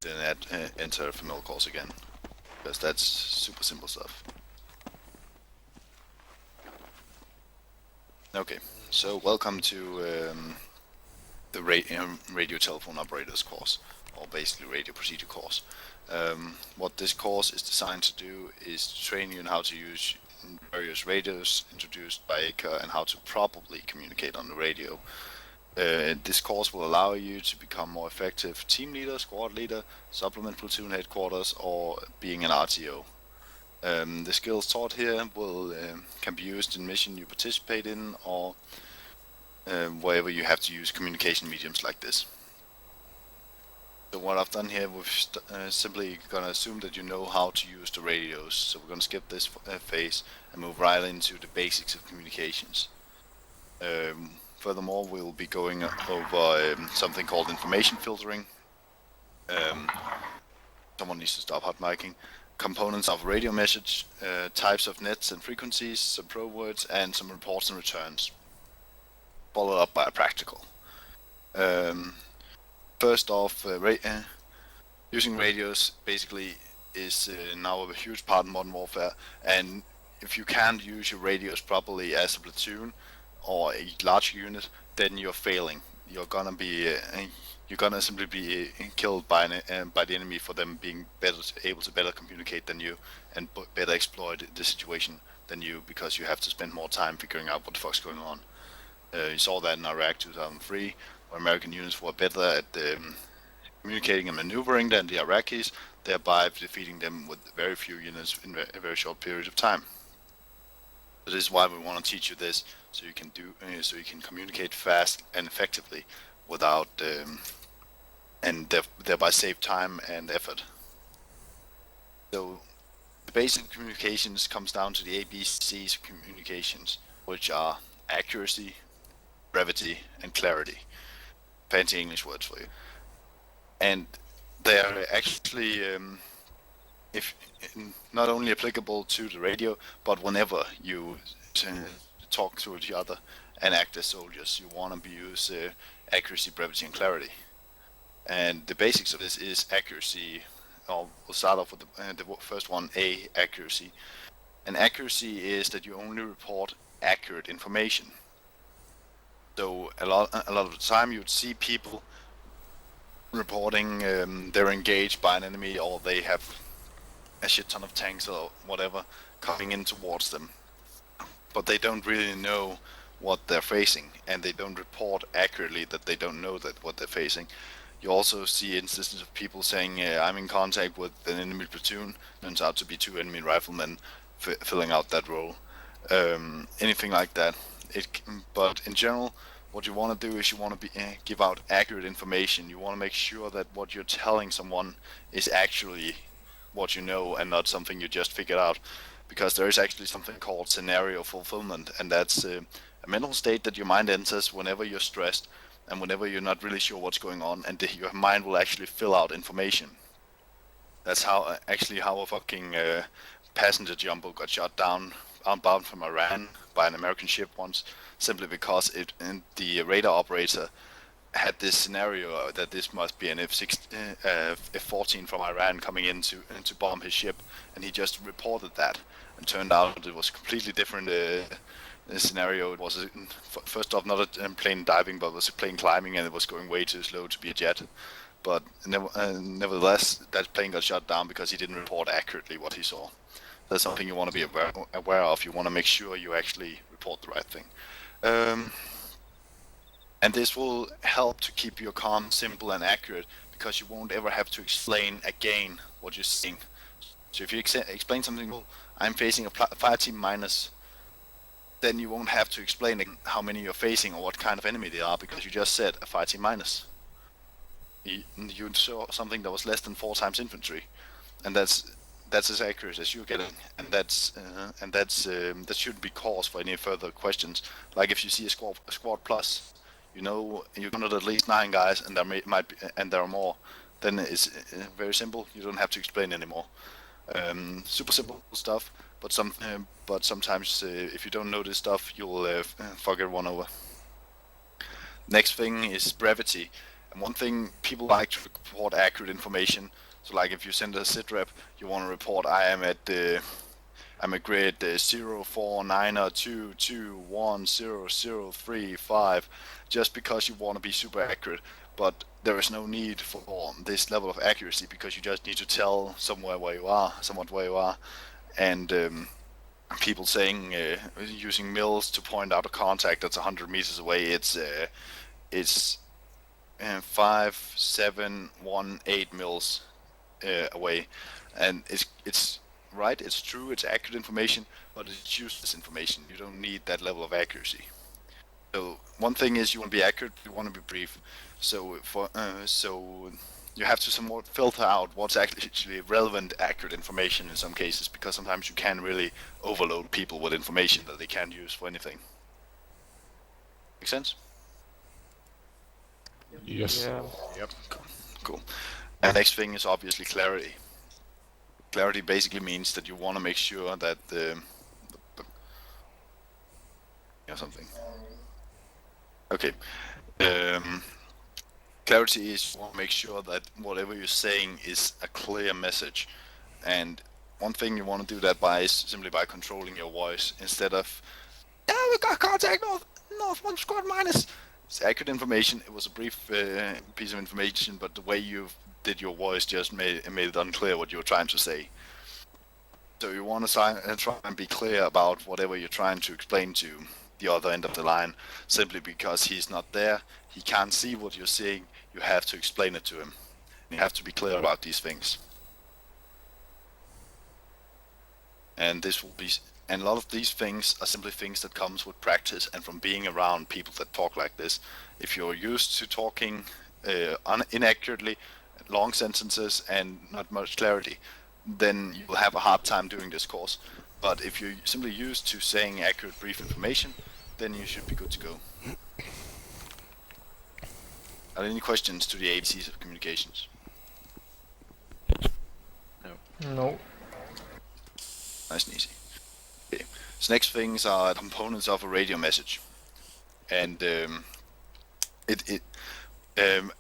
then enter familiar course again, because that's super simple stuff. Okay, so welcome to the radio telephone operators course, or basically radio procedure course. What this course is designed to do is to train you in how to use various radios introduced by ICA and how to properly communicate on the radio. This course will allow you to become more effective team leader, squad leader, supplement platoon headquarters, or being an RTO. The skills taught here can be used in mission you participate in, or wherever you have to use communication mediums like this. So what I've done here, we're simply going to assume that you know how to use the radios. So we're going to skip this phase and move right into the basics of communications. Furthermore, we'll be going over something called information filtering. Someone needs to stop hot micing. Components of radio message, types of nets and frequencies, some pro words, and some reports and returns. Followed up by a practical. First off, using radios basically is now a huge part of modern warfare, and if you can't use your radios properly as a platoon or a large unit, then you're failing. You're gonna simply be killed by the enemy for them being able to better communicate than you and better exploit the situation than you, because you have to spend more time figuring out what the fuck's going on. You saw that in Iraq 2003, where American units were better at communicating and maneuvering than the Iraqis, thereby defeating them with very few units in a very short period of time. So this is why we want to teach you this, so you can communicate fast and effectively without and thereby save time and effort. So the basic communications comes down to the ABCs of communications, which are accuracy, brevity, and clarity. Fancy English words for you. And they are actually not only applicable to the radio, but whenever you talk to each other and act as soldiers, you want to use accuracy, brevity, and clarity. And the basics of this is accuracy. We'll start off with the first one, A, accuracy. And accuracy is that you only report accurate information. So a lot of the time you would see people reporting they're engaged by an enemy, or they have a shit ton of tanks or whatever coming in towards them, but they don't really know what they're facing, and they don't report accurately that they don't know that what they're facing. You also see instances of people saying, I'm in contact with an enemy platoon, turns out to be 2 enemy riflemen filling out that role. Anything like that. But in general, what you want to do is you want to give out accurate information. You want to make sure that what you're telling someone is actually what you know and not something you just figured out, because there is actually something called scenario fulfillment, and that's a mental state that your mind enters whenever you're stressed and whenever you're not really sure what's going on, and your mind will actually fill out information. That's how a fucking passenger jumbo got shot down outbound from Iran by an American ship once, simply because the radar operator had this scenario that this must be an F-14 from Iran coming in to bomb his ship, and he just reported that, and turned out it was a completely different scenario. It was first off not a plane diving, but it was a plane climbing, and it was going way too slow to be a jet. But nevertheless, that plane got shot down because he didn't report accurately what he saw. That's something you want to be aware of. You want to make sure you actually report the right thing. And this will help to keep your comm simple and accurate, because you won't ever have to explain again what you're seeing. So if you explain something, well, I'm facing a fire team minus, then you won't have to explain how many you're facing or what kind of enemy they are, because you just said a fire team minus. You saw something that was less than 4 times infantry, and that's as accurate as you're getting, and that shouldn't be cause for any further questions. Like if you see a squad plus, you know you're counted at least 9 guys, and there are more, then it's very simple. You don't have to explain anymore. Super simple stuff, but sometimes if you don't know this stuff, you'll fuck everyone over. Next thing is brevity. And one thing, people like to report accurate information. So like if you send a sit rep, you want to report I'm at grid 04922210035, just because you want to be super accurate. But there is no need for this level of accuracy, because you just need to tell somewhat where you are. And people saying using mils to point out a contact that's 100 meters away, it's 5718 mils away, and it's right. It's true. It's accurate information, but it's useless information. You don't need that level of accuracy. So one thing is, you want to be accurate, you want to be brief. So you have to somewhat filter out what's actually relevant, accurate information in some cases, because sometimes you can really overload people with information that they can't use for anything. Make sense? Yes. Yeah. Yep. Cool. And next thing is obviously clarity. Clarity basically means that you want to make sure that something. Okay. Clarity is you want to make sure that whatever you're saying is a clear message. And one thing you want to do that by is simply by controlling your voice, instead of, yeah, we got contact north 1 squad minus. It's accurate information. It was a brief piece of information, but the way you did your voice just made it unclear what you were trying to say. So you want to try and be clear about whatever you're trying to explain to the other end of the line. Simply because he's not there, he can't see what you're saying. You have to explain it to him. You have to be clear about these things. And a lot of these things are simply things that comes with practice and from being around people that talk like this. If you're used to talking inaccurately, long sentences, and not much clarity, then you'll have a hard time doing this course. But if you're simply used to saying accurate, brief information, then you should be good to go. Are there any questions to the ABCs of communications? No. Nice and easy. Okay. So next things are components of a radio message, and a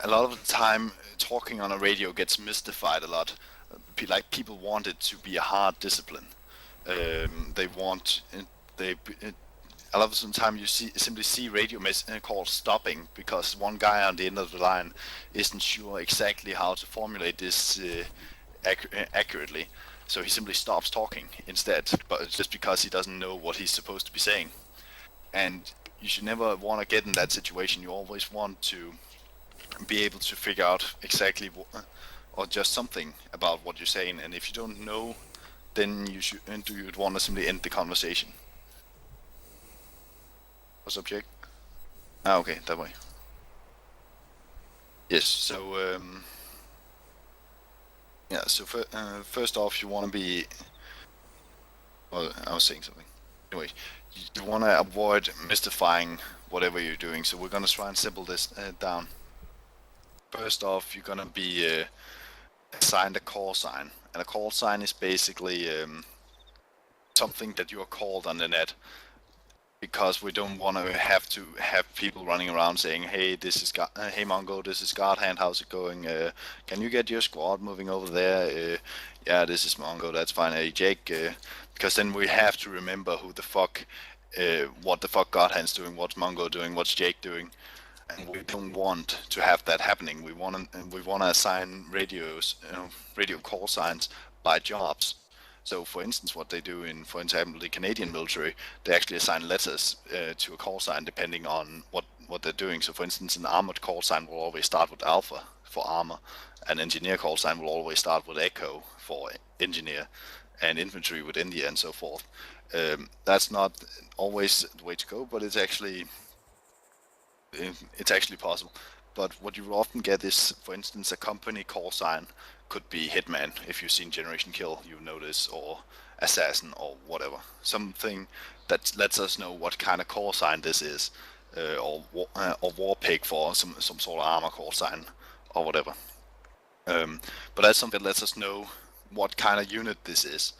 lot of the time talking on a radio gets mystified a lot. Like, people want it to be a hard discipline. A lot of the time you simply see radio calls stopping because one guy on the end of the line isn't sure exactly how to formulate this accurately. So he simply stops talking instead, but it's just because he doesn't know what he's supposed to be saying. And you should never want to get in that situation. You always want to be able to figure out exactly or just something about what you're saying. And if you don't know, then you'd want to simply end the conversation. What's up, Jake? Okay, that way. Yes, so yeah, so first off, you want to be. Well, I was saying something. Anyway, you want to avoid mystifying whatever you're doing. So we're gonna try and simple this down. First off, you're gonna be assigned a call sign, and a call sign is basically something that you are called on the net. Because we don't want to have people running around saying, "Hey, hey Mongo, this is Godhand. How's it going? Can you get your squad moving over there? Yeah, this is Mongo. That's fine. Hey Jake." Because then we have to remember what the fuck Godhand's doing, what's Mongo doing, what's Jake doing, and we don't want to have that happening. We want to assign radio call signs by jobs. So, for instance, what they do for example, the Canadian military, they actually assign letters to a call sign depending on what they're doing. So, for instance, an armored call sign will always start with Alpha for armor. An engineer call sign will always start with Echo for engineer, and infantry with India, and so forth. That's not always the way to go, but it's actually possible. But what you will often get is, for instance, a company call sign could be Hitman. If you've seen Generation Kill, you notice, or Assassin, or whatever. Something that lets us know what kind of call sign this is, or Warpig for some sort of armor call sign, or whatever. But that's something that lets us know what kind of unit this is.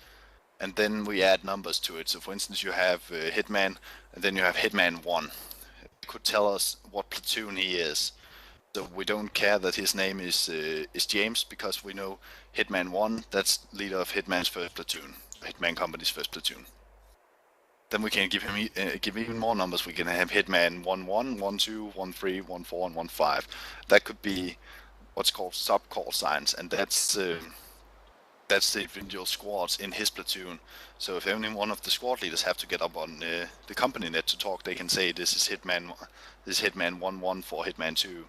And then we add numbers to it. So, for instance, you have Hitman, and then you have Hitman 1. It could tell us what platoon he is. So we don't care that his name is James, because we know Hitman 1, that's leader of Hitman's first platoon, Hitman Company's first platoon. Then we can give him give even more numbers. We can have Hitman 1-1, 1-2, 1-3, 1-4, and 1-5. That could be what's called sub-call signs, and that's the individual squads in his platoon. So if any one of the squad leaders have to get up on the company net to talk, they can say this is Hitman 1-1 for Hitman 2.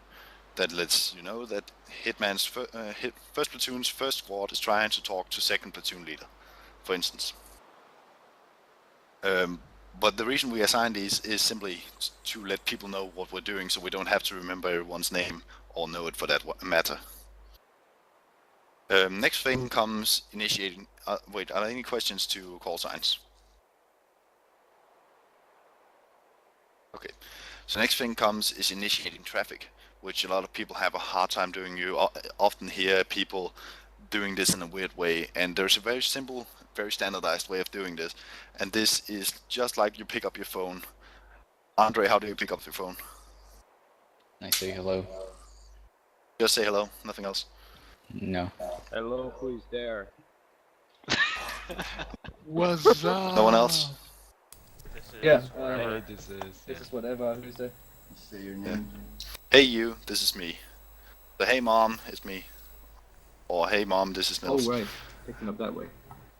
That lets you know that Hitman's first platoon's first squad is trying to talk to second platoon leader, for instance. But the reason we assign these is simply to let people know what we're doing, so we don't have to remember everyone's name or know it for that matter. Next thing comes initiating. Wait, are there any questions to call signs? Okay. So next thing comes is initiating traffic, which a lot of people have a hard time doing. You often hear people doing this in a weird way, and there's a very simple, very standardized way of doing this, and this is just like you pick up your phone. Andre, how do you pick up your phone? I say hello. Just say hello, nothing else. No. Hello, who is there? What's up? No one else? Yeah, Hey, this is whatever. Who's there? Say your name. Hey you, this is me. So hey mom, it's me. Or hey mom, this is Nils. Oh right, picking up that way.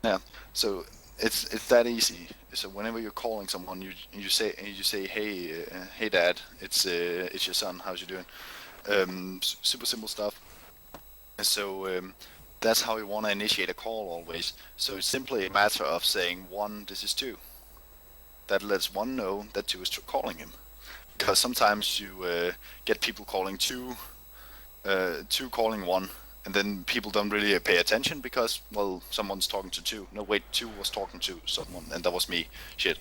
Yeah. So it's that easy. So whenever you're calling someone, you say hey dad, it's your son. How's you doing? Super simple stuff. And so that's how you want to initiate a call always. So it's simply a matter of saying 1, this is 2. That lets 1 know that 2 is calling him. Because sometimes you get people calling 2 calling 1, and then people don't really pay attention because, well, someone's talking to 2. No, wait, 2 was talking to someone, and that was me. Shit.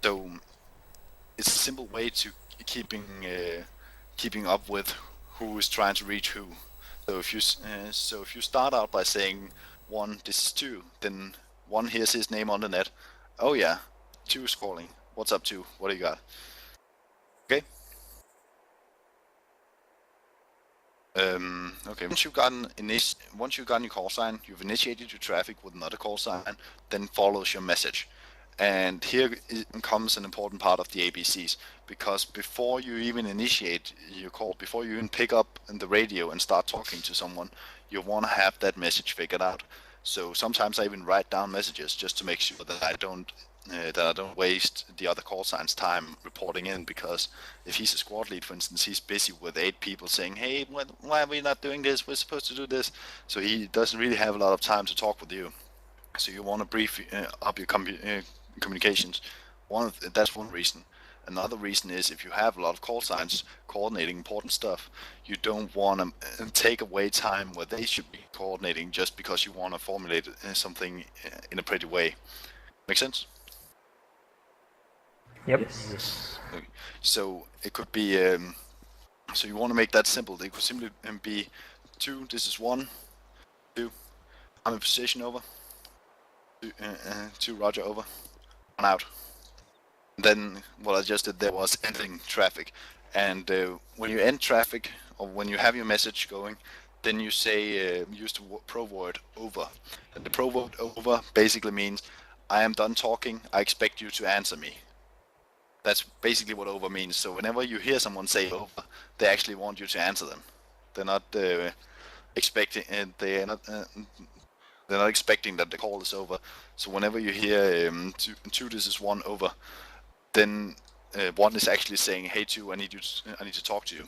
So it's a simple way to keeping up with who is trying to reach who. So if you start out by saying 1, this is 2, then 1 hears his name on the net. Oh yeah, 2 is calling. What's up, 2? What do you got? Okay. Okay. Once you've gotten your call sign, you've initiated your traffic with another call sign. Then follows your message. And here comes an important part of the ABCs, because before you even initiate your call, before you even pick up the radio and start talking to someone, you want to have that message figured out. So sometimes I even write down messages just to make sure that I don't waste the other call sign's time reporting in, because if he's a squad lead, for instance, he's busy with 8 people saying, hey, why are we not doing this? We're supposed to do this. So he doesn't really have a lot of time to talk with you. So you want to brief up your communications. That's one reason. Another reason is if you have a lot of call signs coordinating important stuff, you don't want to take away time where they should be coordinating just because you want to formulate something in a pretty way. Make sense? Yep. Yes. Okay. So it could be. So you want to make that simple. It could simply be 2. This is 1. 2. I'm in position over. 2 Roger over. 1 out. Then what I just did there was ending traffic, and when you end traffic or when you have your message going, then you say use the pro word over, and the pro word over basically means I am done talking. I expect you to answer me. That's basically what over means. So whenever you hear someone say over, they actually want you to answer them. They're not expecting. They're not expecting that the call is over. So whenever you hear 2 this is 1 over, then 1 is actually saying, hey 2, I need to talk to you.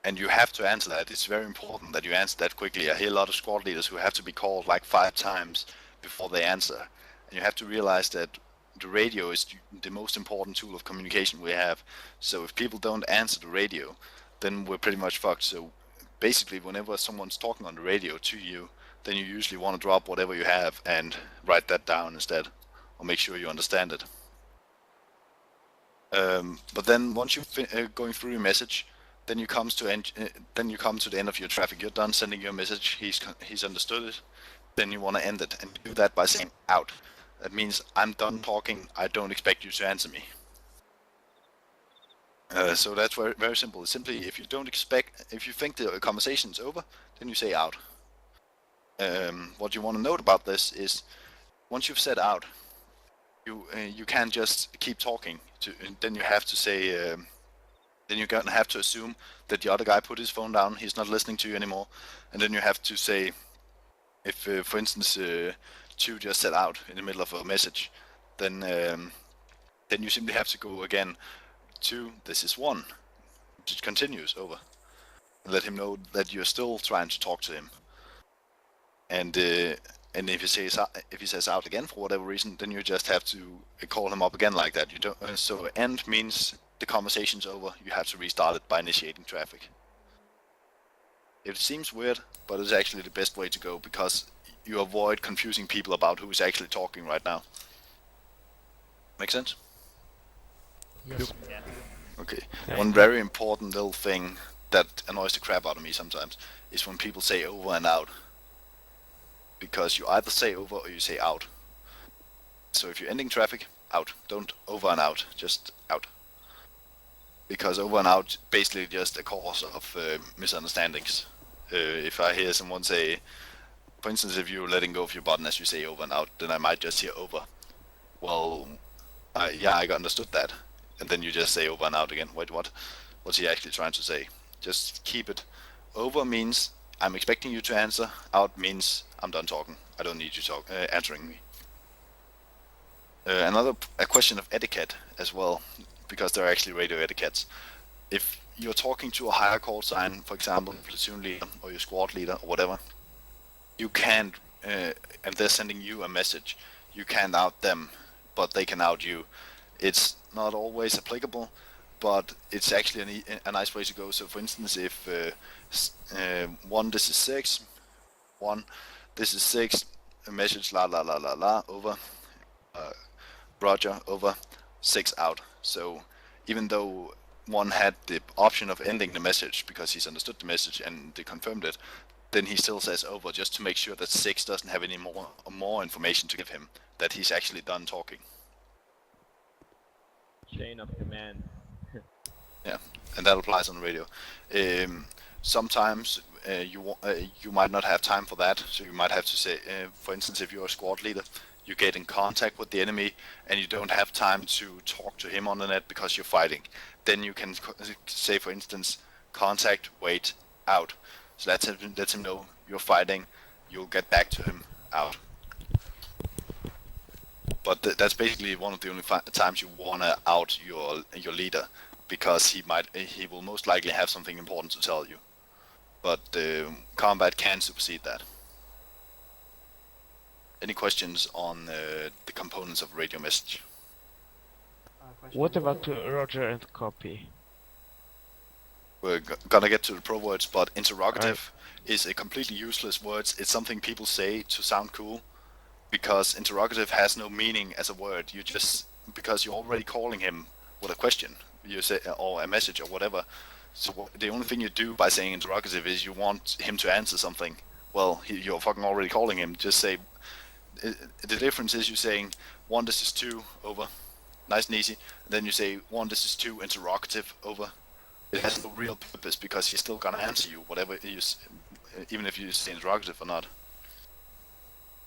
And you have to answer that. It's very important that you answer that quickly. I hear a lot of squad leaders who have to be called like 5 times before they answer. And you have to realize that the radio is the most important tool of communication we have. So if people don't answer the radio, then we're pretty much fucked. So basically, whenever someone's talking on the radio to you, then you usually want to drop whatever you have and write that down instead, or make sure you understand it. But then once you're going through your message, then you come to the end of your traffic. You're done sending your message. He's understood it. Then you want to end it, and do that by saying out. That means I'm done talking. I don't expect you to answer me. So that's very, very simple. It's simply if you think the conversation's over, then you say out. What you want to note about this is once you've said out, you can't just keep talking. Then you have to say. Then you're gonna have to assume that the other guy put his phone down. He's not listening to you anymore, and then you have to say, if for instance, Chu just said out in the middle of a message, then you simply have to go again. Two, this is one. It continues over. Let him know that you're still trying to talk to him. And if he says out again for whatever reason, then you just have to call him up again like that. You don't. So end means the conversation's over. You have to restart it by initiating traffic. It seems weird, but it's actually the best way to go because you avoid confusing people about who is actually talking right now. Make sense? Yes. Okay. Yeah. One very important little thing that annoys the crap out of me sometimes is when people say over and out. Because you either say over or you say out. So if you're ending traffic, out. Don't over and out, just out. Because over and out basically just a cause of misunderstandings. If I hear someone say, for instance, if you're letting go of your button as you say over and out, then I might just hear over. Well, yeah, I understood that. And then you just say over and out again. Wait, what? What's he actually trying to say? Just keep it. Over means I'm expecting you to answer. Out means I'm done talking. I don't need you answering me. A question of etiquette as well, because there are actually radio etiquettes. If you're talking to a higher call sign, for example, platoon leader or your squad leader or whatever, you can't, and they're sending you a message, you can't out them, but they can out you. It's not always applicable, but it's actually a nice way to go. So for instance, if 1, this is 6, 1, this is 6, a message la la la la la, over, Roger, over, 6 out. So even though one had the option of ending the message because he's understood the message and they confirmed it, then he still says over just to make sure that 6 doesn't have any more information to give him, that he's actually done talking. Chain of command. Yeah, and that applies on the radio. Sometimes you might not have time for that, so you might have to say, for instance, if you're a squad leader, you get in contact with the enemy and you don't have time to talk to him on the net because you're fighting. Then you can say, for instance, contact, wait, out. So let him know you're fighting, you'll get back to him, out. But that's basically one of the only times you wanna out your leader, because he will most likely have something important to tell you. But combat can supersede that. Any questions on the components of radio message? What about Roger and copy? We're gonna get to the pro words, but interrogative is a completely useless word. It's something people say to sound cool, because interrogative has no meaning as a word. Because you're already calling him with a question, you say, or a message or whatever. So the only thing you do by saying interrogative is you want him to answer something. Well, you're fucking already calling him. Just say. The difference is you saying 1, this is 2, over, nice and easy. And then you say 1, this is 2, interrogative, over. It has no real purpose because he's still gonna answer you, whatever you, even if you say interrogative or not.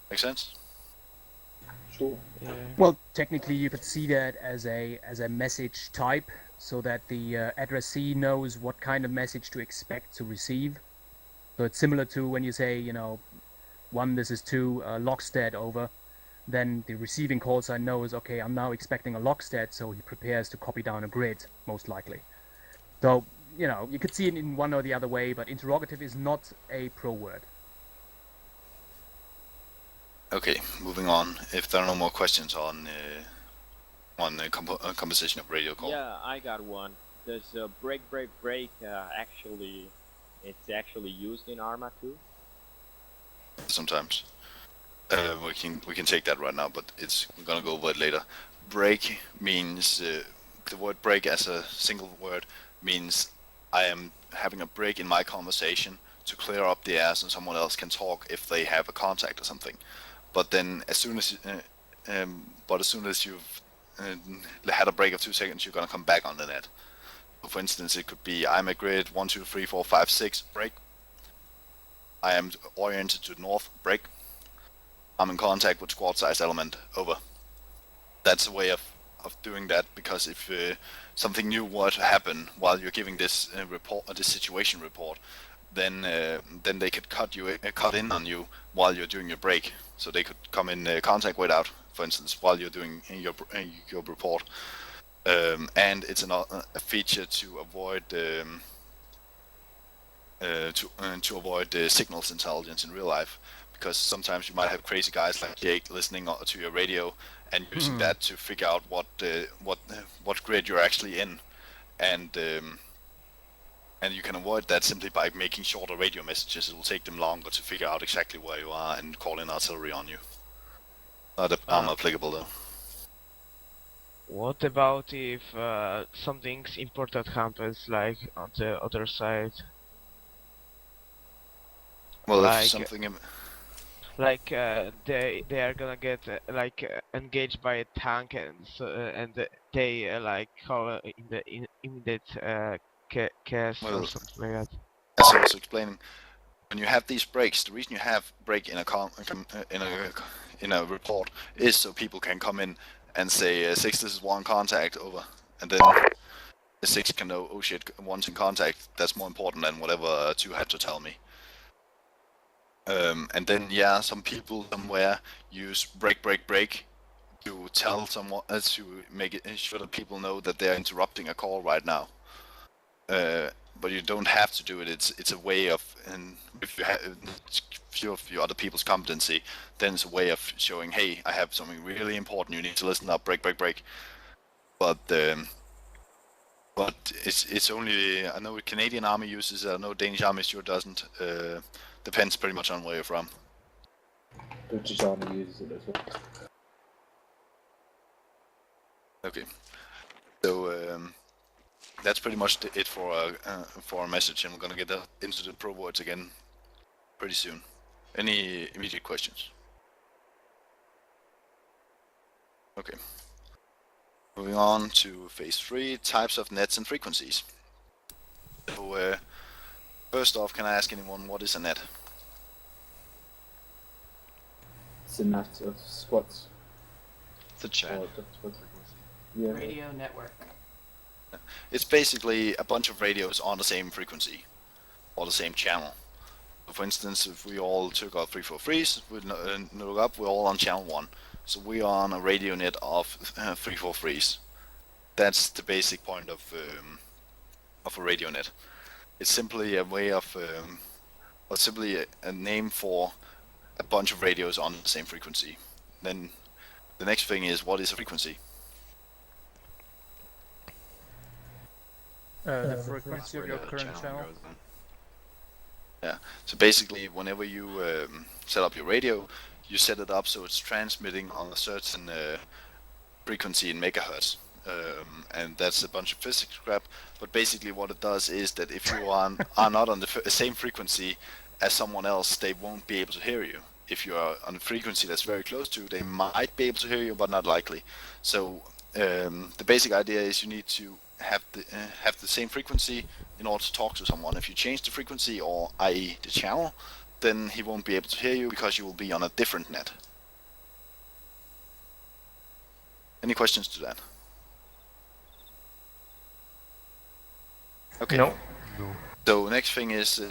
Make sense? Sure. Yeah. Well, technically, you could see that as a message type, so that the addressee knows what kind of message to expect to receive. So it's similar to when you say, 1, this is 2, Lockstead, over. Then the receiving call sign knows, okay, I'm now expecting a Lockstead, so he prepares to copy down a grid, most likely. So, you could see it in one or the other way, but interrogative is not a pro word. Okay, moving on. If there are no more questions on the composition of radio call. Yeah, I got one. Does break it's actually used in Arma too? Sometimes. We can take that right now, but we're gonna go over it later. Break means the word break as a single word means I am having a break in my conversation to clear up the air so someone else can talk if they have a contact or something. But then as soon as you've had a break of 2 seconds, you're gonna come back on the net. For instance, it could be I'm at grid 1, 2, 3, 4, 5, 6, break. I am oriented to the north, break. I'm in contact with squad size element, over. That's a way of doing that, because if something new were to happen while you're giving this report, this situation report, then they could cut in on you while you're doing your break. So they could come in contact without, for instance, while you're doing your report. And it's a feature to avoid to avoid signals intelligence in real life, because sometimes you might have crazy guys like Jake listening to your radio and using that to figure out what grid you're actually in, and you can avoid that simply by making shorter radio messages. It will take them longer to figure out exactly where you are and call in artillery on you. Not applicable though. What about if something's important happens, like on the other side? Well, Like- if something. Like they are gonna get engaged by a tank, and they like call in the immediate case or Well, something like that. As I was explaining, when you have these breaks, the reason you have break in a report is so people can come in and say 6, this is 1 contact, over, and then the 6 can know, oh shit, 1's in contact. That's more important than whatever 2 had to tell me. And then some people somewhere use break to tell someone to make it sure that people know that they're interrupting a call right now. But you don't have to do it. It's a way of, and if you have few of your other people's competency, then it's a way of showing, hey, I have something really important. You need to listen up. Break. But it's only, I know Canadian Army uses it. I know Danish Army sure doesn't. Depends pretty much on where you're from. British Army uses it as well. Okay. So that's pretty much it for our message, and we're gonna get into the pro words again pretty soon. Any immediate questions? Okay. Moving on to phase 3, types of nets and frequencies. So first off, can I ask anyone what is a net? It's a net of squats. The channel. Yeah. Radio network. It's basically a bunch of radios on the same frequency or the same channel. So for instance, if we all took our 343s, we look up, we're all on channel 1. So we are on a radio net of 343s. That's the basic point of a radio net. It's simply a way of, or simply a name for a bunch of radios on the same frequency. Then the next thing is, what is a frequency? The frequency of your current channel. So basically, whenever you set up your radio, you set it up so it's transmitting on a certain frequency in megahertz. And that's a bunch of physics crap, but basically what it does is that if you are not on the same frequency as someone else, they won't be able to hear you. If you are on a frequency that's very close to, they might be able to hear you, but not likely. So the basic idea is you need to have the same frequency in order to talk to someone. If you change the frequency, or i.e. the channel, then he won't be able to hear you because you will be on a different net. Any questions to that? Okay. No. So next thing is,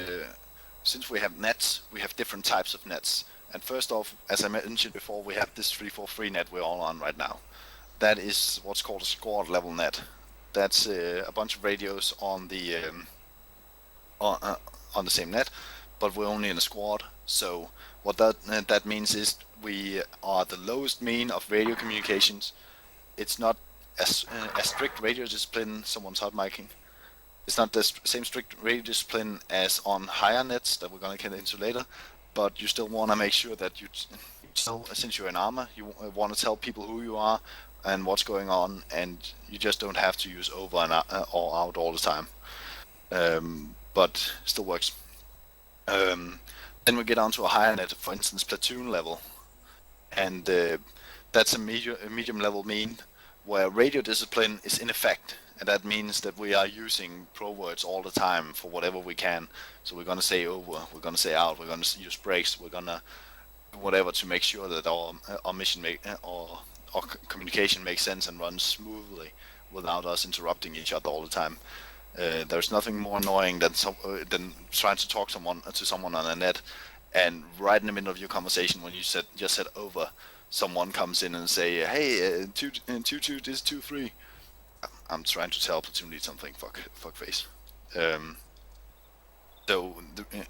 since we have nets, we have different types of nets. And first off, as I mentioned before, we have this 343 net we're all on right now. That is what's called a squad level net. That's a bunch of radios on the same net, but we're only in a squad. So what that means is we are the lowest mean of radio communications. It's not a strict radio discipline. Someone's hot micing. It's not the same strict radio discipline as on higher nets that we're going to get into later, but you still want to make sure that you still, since you're in armor, you want to tell people who you are and what's going on, and you just don't have to use over and or out all the time. But still works. Then we get on to a higher net, for instance, platoon level, and that's a medium level mean where radio discipline is in effect. and that means that we are using pro words all the time for whatever we can. So we're gonna say over, we're gonna say out, we're gonna use breaks, we're gonna do whatever to make sure that our mission or our communication makes sense and runs smoothly without us interrupting each other all the time. There's nothing more annoying than than trying to talk to someone on a net, and right in the middle of your conversation, when you just said over, someone comes in and say, "Hey, 2-2, this is 2-3." I'm trying to tell platoon lead something. Fuck face. So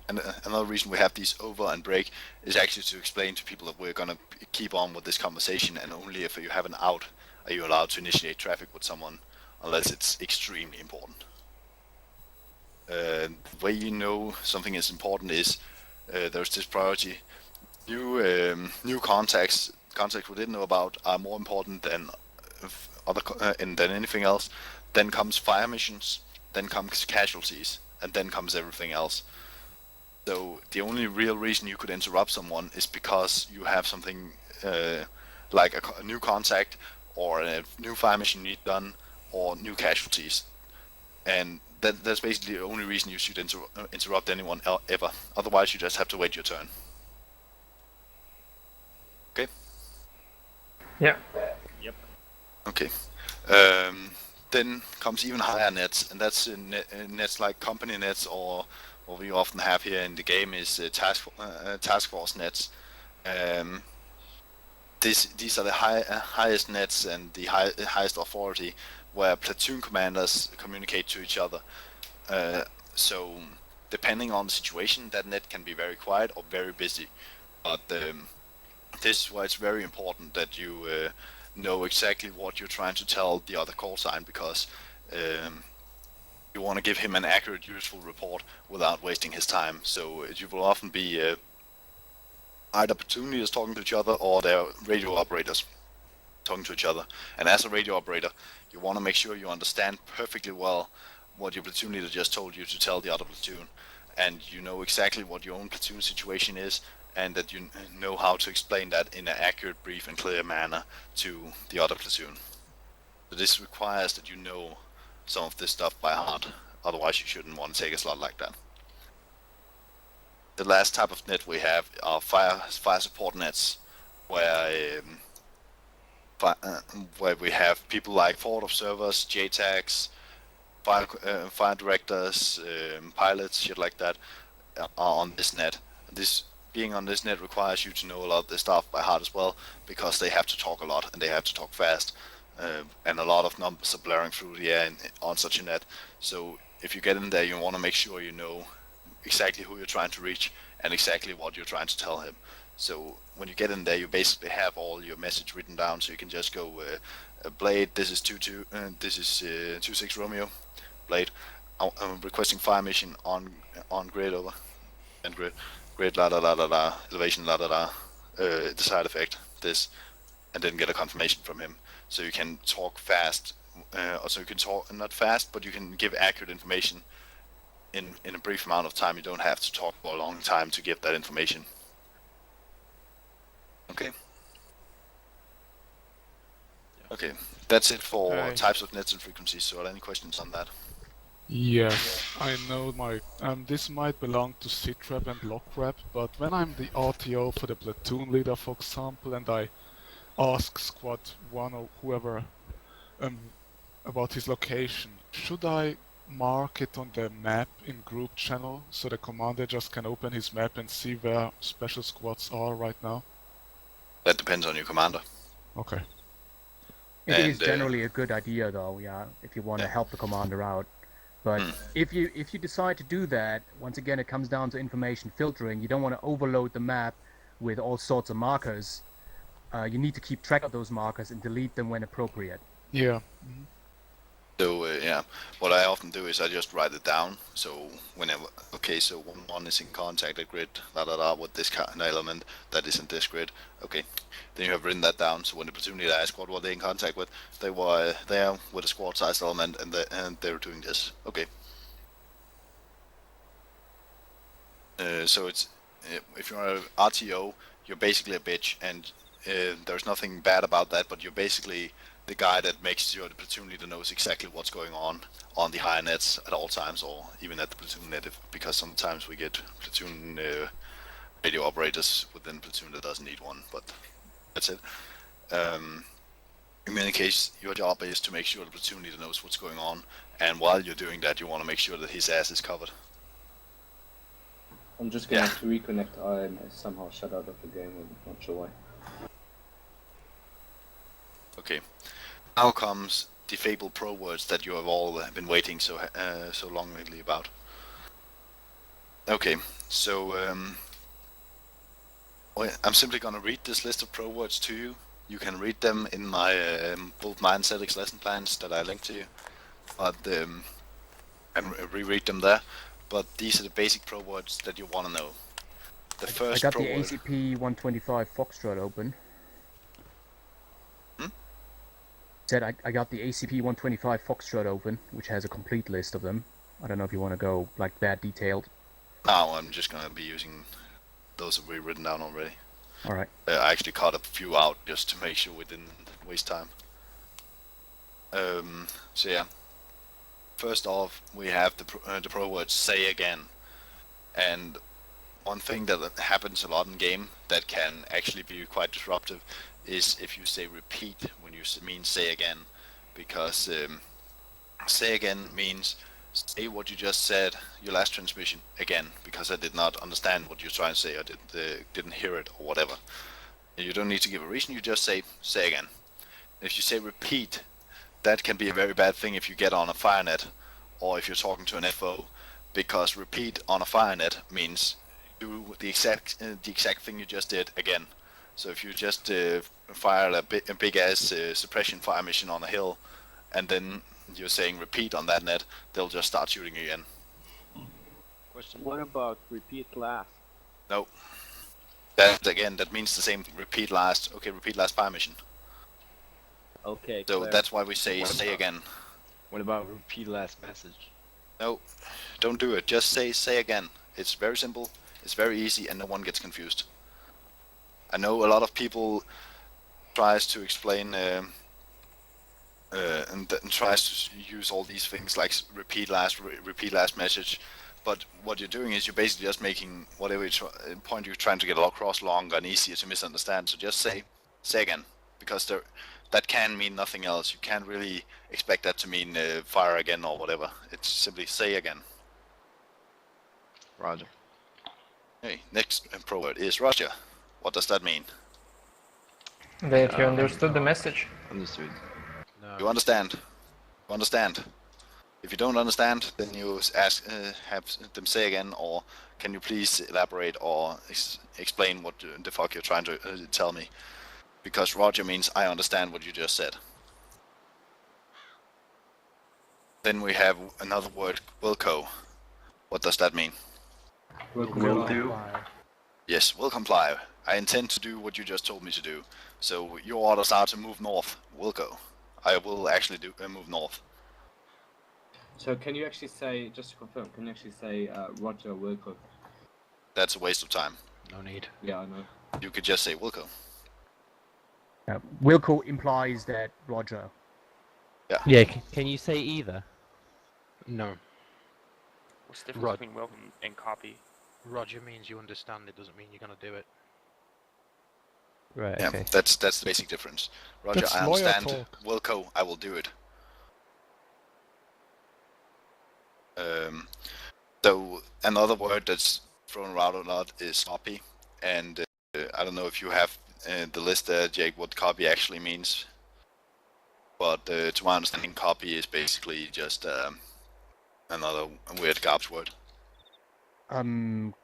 another reason we have these over and break is actually to explain to people that we're gonna keep on with this conversation, and only if you have an out are you allowed to initiate traffic with someone, unless it's extremely important. The way you know something is important is there's this priority. New contacts we didn't know about are more important than than anything else. Then comes fire missions, then comes casualties, and then comes everything else. So the only real reason you could interrupt someone is because you have something like a new contact, or a new fire mission need done, or new casualties, and that's basically the only reason you should interrupt anyone ever. Otherwise, you just have to wait your turn. Okay. Yeah. Yep. Okay. Then comes even higher nets, and that's in nets like company nets, or what we often have here in the game is task force nets. These are the highest nets and the highest authority, where platoon commanders communicate to each other. So depending on the situation, that net can be very quiet or very busy. But this is why it's very important that you know exactly what you're trying to tell the other call sign, because you want to give him an accurate, useful report without wasting his time. So you will often be either platoon leaders talking to each other, or their radio operators talking to each other. And as a radio operator, you want to make sure you understand perfectly well what your platoon leader just told you to tell the other platoon, and you know exactly what your own platoon situation is, and that you know how to explain that in an accurate, brief, and clear manner to the other platoon. So this requires that you know some of this stuff by heart. Otherwise, you shouldn't want to take a slot like that. The last type of net we have are fire support nets, where we have people like forward observers, JTAGs, fire directors, pilots, shit like that, are on this net. This being on this net requires you to know a lot of this stuff by heart as well, because they have to talk a lot and they have to talk fast, and a lot of numbers are blaring through the air on such a net. So if you get in there, you want to make sure you know exactly who you're trying to reach and exactly what you're trying to tell him. So when you get in there, you basically have all your message written down, so you can just go, Blade, this is 2-2, this is 2-6 Romeo, Blade, I'm requesting fire mission on grid over, and grid la la la la la, elevation la la la, the side effect, this, and then get a confirmation from him. So you can talk fast, also you can talk, not fast, but you can give accurate information in a brief amount of time. You don't have to talk for a long time to give that information. Okay. Okay, that's it for types of nets and frequencies. So, are there any questions on that? Yes, I know this might belong to sitrep and lockrep, but when I'm the RTO for the platoon leader, for example, and I ask squad 1 or whoever about his location, should I mark it on the map in group channel so the commander just can open his map and see where special squads are right now? That depends on your commander. Okay. It is generally a good idea, though, yeah, if you want to help the commander out. But if you decide to do that, once again, it comes down to information filtering. You don't want to overload the map with all sorts of markers. You need to keep track of those markers and delete them when appropriate. Yeah. So yeah, what I often do is I just write it down. So whenever, okay, so one is in contact at grid, with this kind of element that is in this grid. Okay, then you have written that down. So when the platoon leader asks what were they in contact with, they were there with a squad-sized element, and they were doing this. Okay. So it's if you're an RTO, you're basically a bitch, and there's nothing bad about that. But you're basically the guy that makes sure the platoon leader knows exactly what's going on the higher nets at all times, or even at the platoon net, because sometimes we get platoon radio operators within platoon that doesn't need one, but that's it. In many cases, your job is to make sure the platoon leader knows what's going on, and while you're doing that, you want to make sure that his ass is covered. I'm just going to reconnect. I somehow shut out of the game. I'm not sure why. Okay. Now comes the fabled pro words that you have all been waiting so longingly about. Okay, so I'm simply going to read this list of pro words to you. You can read them in my both Mindsetix lesson plans that I linked to you, but and reread them there. But these are the basic pro words that you want to know. The first I got pro the word. ACP 125 Foxtrot open. Hmm? Said I got the ACP 125 Foxtrot open, which has a complete list of them. I don't know if you want to go like that detailed. No, I'm just going to be using those that we've written down already. All right. I actually cut a few out just to make sure we didn't waste time. So yeah. First off, we have the pro word "say again," and one thing that happens a lot in game that can actually be quite disruptive is if you say "repeat" when you mean "say again," because "say again" means say what you just said your last transmission again, because I did not understand what you're trying to say, or didn't hear it, or whatever. You don't need to give a reason, you just say again. If you say repeat, that can be a very bad thing if you get on a firenet, or if you're talking to an FO, because repeat on a firenet means do the exact thing you just did again. So if you just fire a big ass suppression fire mission on a hill, and then you're saying repeat on that net, they'll just start shooting again. Question. What about repeat last? No. That means the same. Repeat last. Okay, repeat last fire mission. Okay, So clear. that's why we say again. What about repeat last message? No, don't do it. Just say again. It's very simple. It's very easy, and no one gets confused. I know a lot of people tries to explain and tries to use all these things like repeat last message, but what you're doing is you're basically just making whatever point you're trying to get across longer and easier to misunderstand. So just say again, because that can mean nothing else. You can't really expect that to mean fire again or whatever. It's simply say again. Roger. Okay, next pro word is Roger. What does that mean? That you understood the message. Understood. You understand? You understand? If you don't understand, then you ask, have them say again, or can you please elaborate or explain what the fuck you're trying to tell me? Because Roger means I understand what you just said. Then we have another word, Wilco. What does that mean? Will do. Yes, will comply. I intend to do what you just told me to do. So your orders are to move north, Wilco. I will actually move north. So can you actually say, just to confirm, can you actually say Roger Wilco? That's a waste of time. No need. Yeah, I know. You could just say Wilco. Wilco implies that Roger. Yeah, can you say either? No. What's the difference between welcome and copy? Roger means you understand, it doesn't mean you're going to do it. Right, Yeah, okay. that's the basic difference. Roger, That's I lawyer understand. talk. Wilco, I will do it. So another word that's thrown around a lot is copy, and I don't know if you have the list there, Jake, what copy actually means. But to my understanding, copy is basically just another weird garbage word.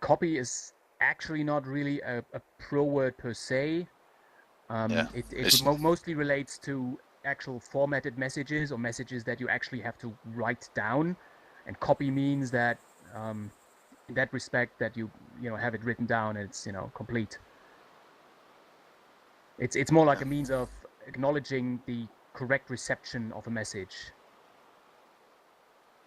Copy is actually not really a pro word per se. Yeah, It mostly relates to actual formatted messages or messages that you actually have to write down, and copy means that in that respect that you have it written down and it's complete. It's more like a means of acknowledging the correct reception of a message.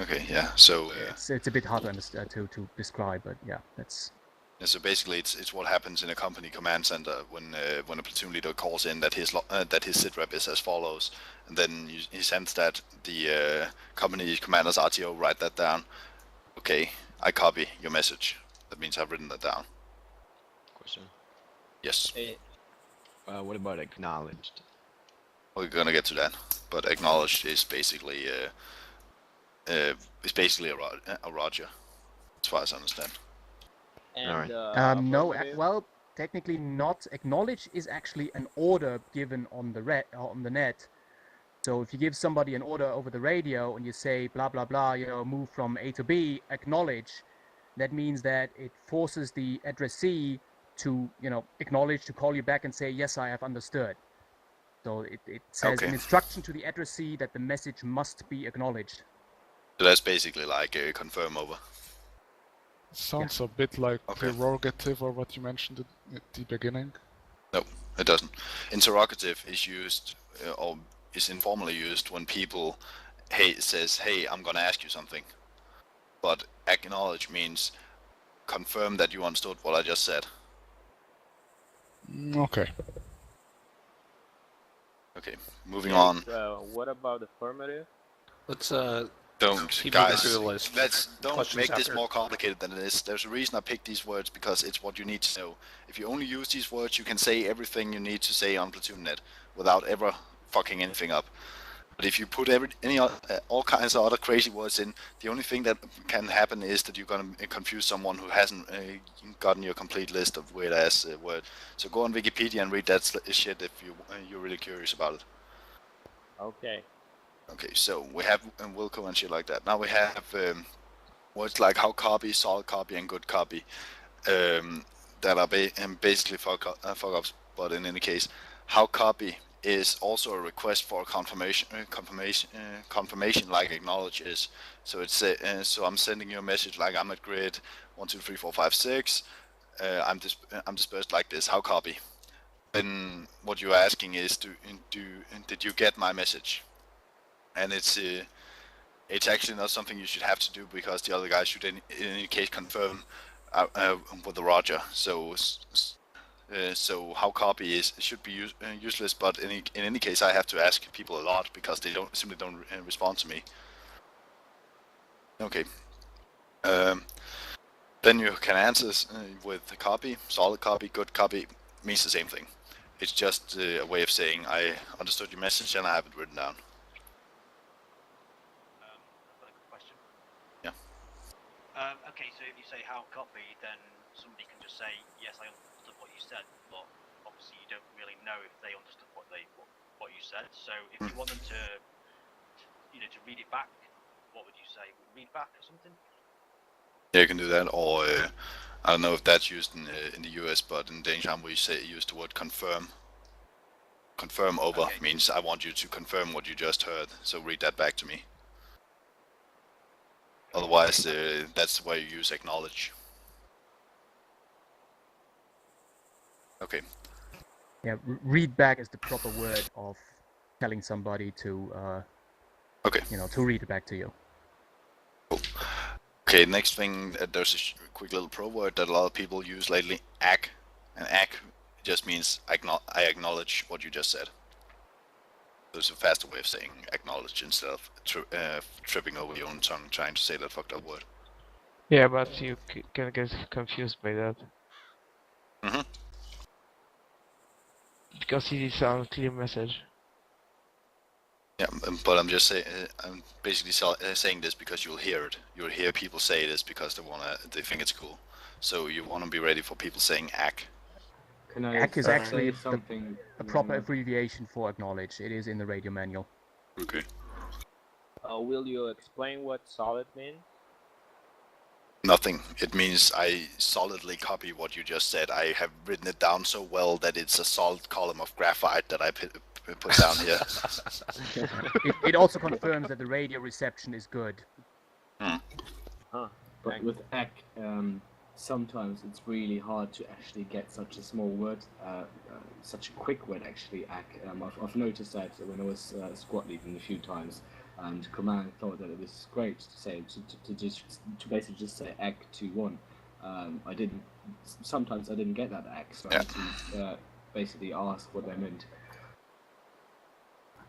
Okay, yeah. So It's a bit hard to understand to describe, but yeah, that's. And so basically, it's what happens in a company command center when a platoon leader calls in that his sitrep is as follows, and then he sends that the company commander's RTO write that down. Okay, I copy your message. That means I've written that down. Question. Yes. What about acknowledged? We're gonna get to that, but acknowledged is basically a Roger, as far as I understand. And No, affirmative? well, technically not. Acknowledge is actually an order given on the net. So if you give somebody an order over the radio and you say blah blah blah, move from A to B, acknowledge, that means that it forces the addressee to, acknowledge, to call you back and say, yes, I have understood. So it says an instruction to the addressee that the message must be acknowledged. So that's basically like a confirm over. Sounds a bit like prerogative or what you mentioned at the beginning. No, it doesn't. Interrogative is used or is informally used when people says, hey, I'm gonna ask you something. But acknowledge means confirm that you understood what I just said. Okay. Okay, moving on. What about affirmative? Let's Don't, keep guys, moving through the list. don't Questions make this after. more complicated than it is. There's a reason I picked these words, because it's what you need to know. If you only use these words, you can say everything you need to say on PlatoonNet without ever fucking anything up. But if you put all kinds of other crazy words in, the only thing that can happen is that you're gonna confuse someone who hasn't gotten your complete list of weird ass words. So go on Wikipedia and read that shit if you're really curious about it. Okay. Okay, so we have Wilco and shit like that. Now we have words like how copy, solid copy, and good copy that are basically fuck ups. But in any case, how copy is also a request for confirmation, like acknowledge is. So it's so I'm sending you a message like I'm at grid 1 2 3 4 5 6. I'm dispersed like this. How copy? Then what you're asking is, did you get my message? And it's actually not something you should have to do, because the other guy should in any case confirm with the Roger. So how copy should be useless, but in any case I have to ask people a lot because they simply don't respond to me. Okay. Then you can answer with copy, solid copy, good copy, means the same thing. It's just a way of saying I understood your message and I have it written down. Okay, so if you say how copy, then somebody can just say, yes, I understood what you said, but obviously you don't really know if they understood what you said. So if you want them to read it back, what would you say? Read back or something? Yeah, you can do that, or I don't know if that's used in the US, but in Danish we use the word confirm. Confirm over means I want you to confirm what you just heard, so read that back to me. Otherwise, that's where you use acknowledge. Okay. Yeah, read back is the proper word of telling somebody to, to read it back to you. Cool. Okay, next thing, there's a quick little pro word that a lot of people use lately, ac. And ac just means I acknowledge what you just said. There's a faster way of saying acknowledge instead of tripping over your own tongue trying to say that fucked up word. Yeah, but you can get confused by that. Mm-hmm. Because it is an unclear message. Yeah, but I'm just saying, I'm basically saying this because you'll hear it. You'll hear people say this because they think it's cool. So you want to be ready for people saying ac. AC is actually the proper abbreviation for acknowledge. It is in the radio manual. Okay. Will you explain what solid means? Nothing. It means I solidly copy what you just said. I have written it down so well that it's a solid column of graphite that I put down here. It also confirms that the radio reception is good. But with ac, sometimes it's really hard to actually get such a small word, such a quick word actually, ac. I've noticed that when I was squad leading a few times, and command thought that it was great to say, to basically just say ac 2-1. I didn't sometimes I didn't get that X, so I had to basically ask what they meant.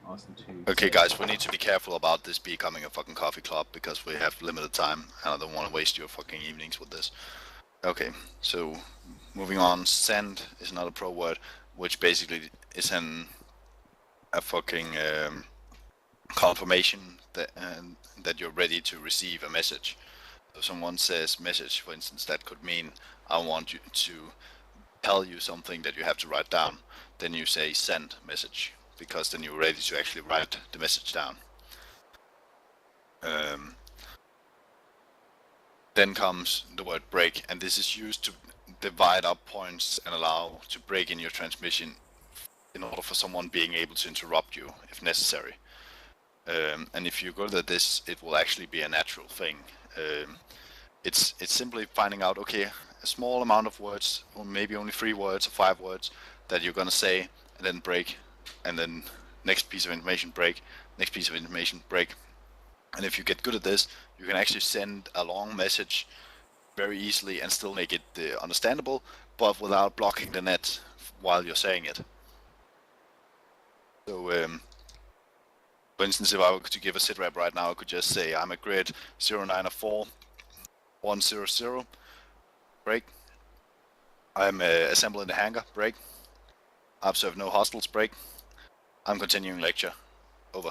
Ask them to. Okay, guys, we need to be careful about this becoming a fucking coffee club because we have limited time, and I don't want to waste your fucking evenings with this. Okay, so moving on. Send is another pro word, which basically is a fucking confirmation that you're ready to receive a message. So someone says message, for instance, that could mean I want you to tell you something that you have to write down. Then you say send message, because then you're ready to actually write the message down. Then comes the word break, and this is used to divide up points and allow to break in your transmission in order for someone being able to interrupt you if necessary. And if you're good at this, it will actually be a natural thing. It's simply finding out, okay, a small amount of words, or maybe only 3 words or 5 words that you're gonna say, and then break, and then next piece of information, break, next piece of information, break. And if you get good at this, you can actually send a long message very easily and still make it understandable, but without blocking the net while you're saying it. So, for instance, if I were to give a sitrep right now, I could just say I'm at grid 094 100, break. I'm assembling the hangar, break. I observe no hostiles, break. I'm continuing lecture, over.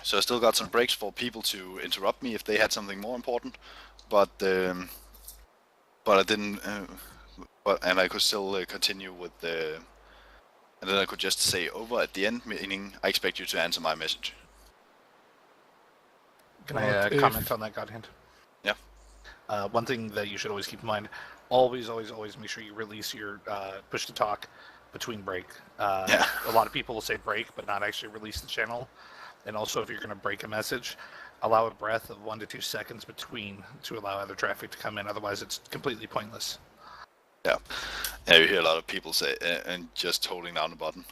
So I still got some breaks for people to interrupt me if they had something more important, but I didn't. And I could still continue with the. And then I could just say over at the end, meaning I expect you to answer my message. Can I comment on that, Godhand? Yeah. One thing that you should always keep in mind: always make sure you release your push to talk between break. Yeah. A lot of people will say break, but not actually release the channel. And also, if you're going to break a message, allow a breath of 1 to 2 seconds between to allow other traffic to come in. Otherwise, it's completely pointless. Yeah. Yeah, you hear a lot of people say, and just holding down the button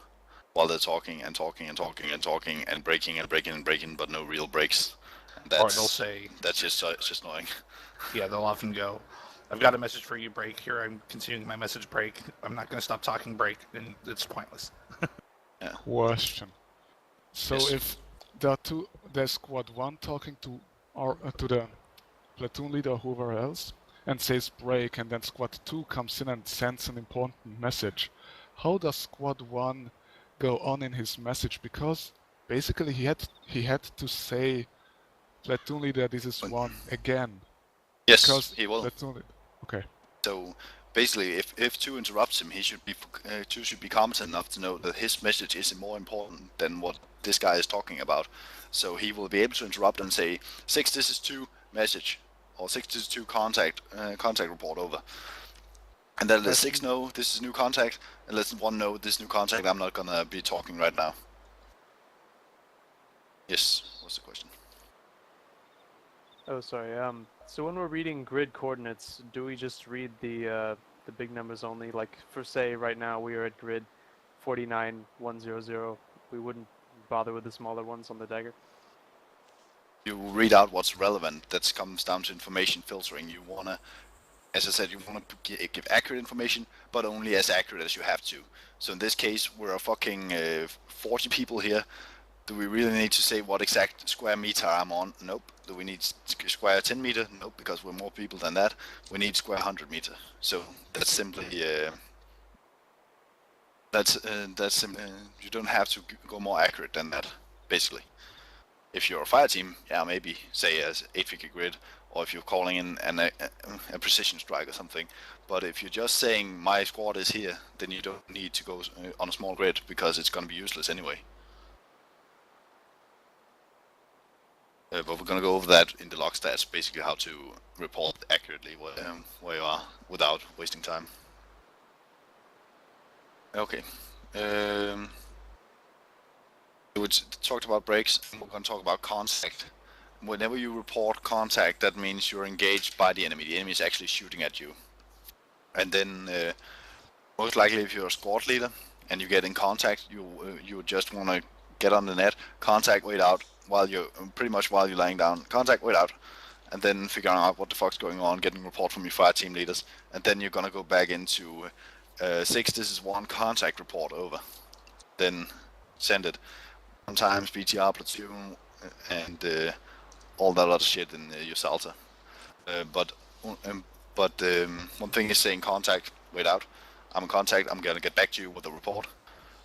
while they're talking and talking and talking and talking and breaking and breaking and breaking, but no real breaks. And Or they'll say, that's just annoying. Yeah, they'll often go, I've got a message for you, break. Here, I'm continuing my message, break. I'm not going to stop talking, break. And it's pointless. Yeah. Question. So Yes. if there's squad 1 talking to the platoon leader or whoever else and says break, and then squad 2 comes in and sends an important message, how does squad 1 go on in his message? Because basically he had to say platoon leader, this is 1 again. Yes, because he will. Okay. So basically, if 2 interrupts him, 2 should be competent enough to know that his message is more important than what this guy is talking about. So he will be able to interrupt and say, 6, this is 2, message, or 6, this is 2, contact report, over. And then let 6 know this is new contact, and let 1 know this new contact, I'm not gonna be talking right now. Yes, what's the question? Oh, sorry. So when we're reading grid coordinates, do we just read the big numbers only? Like, for say, right now we are at grid 49100. We wouldn't bother with the smaller ones on the dagger. You read out what's relevant. That comes down to information filtering. You wanna, as I said, you wanna give accurate information, but only as accurate as you have to. So in this case, we're a fucking 40 people here. Do we really need to say what exact square meter I'm on? Nope. Do we need square 10 meter? Nope, because we're more people than that. We need square 100 meter. So that's simply you don't have to go more accurate than that, basically. If you're a fire team, yeah, maybe say as 8-figure grid, or if you're calling in a precision strike or something. But if you're just saying my squad is here, then you don't need to go on a small grid, because it's going to be useless anyway. But we're going to go over that in the log stats, basically how to report accurately where you are without wasting time. Okay. We talked about breaks, and we're going to talk about contact. Whenever you report contact, that means you're engaged by the enemy. The enemy is actually shooting at you. And then, most likely if you're a squad leader and you get in contact, you just want to get on the net, contact, wait out, while you're laying down, contact, wait out, and then figuring out what the fuck's going on, getting a report from your fire team leaders, and then you're gonna go back into 6. This is 1 contact report over. Then send it. Sometimes BTR platoon and all that other shit in your Salta. But one thing is saying contact, wait out. I'm in contact, I'm gonna get back to you with a report.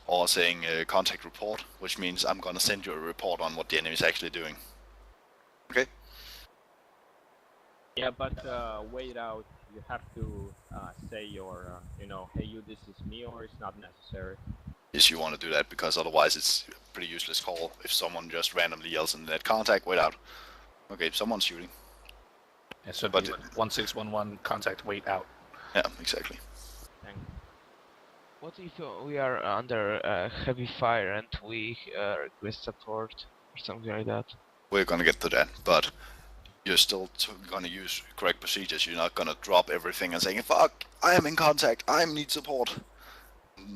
Or saying contact report, which means I'm gonna send you a report on what the enemy is actually doing. Okay? Yeah, but wait out. You have to say your, hey, you, this is me, or it's not necessary. Yes, you want to do that, because otherwise it's a pretty useless call if someone just randomly yells in that contact, wait out. Okay, someone's shooting. Yeah, so but 1611 contact, wait out. Yeah, exactly. Thanks. What if we are under heavy fire and we request support or something like that? We're gonna get to that, but you're still gonna use correct procedures. You're not gonna drop everything and saying, fuck, I am in contact, I need support.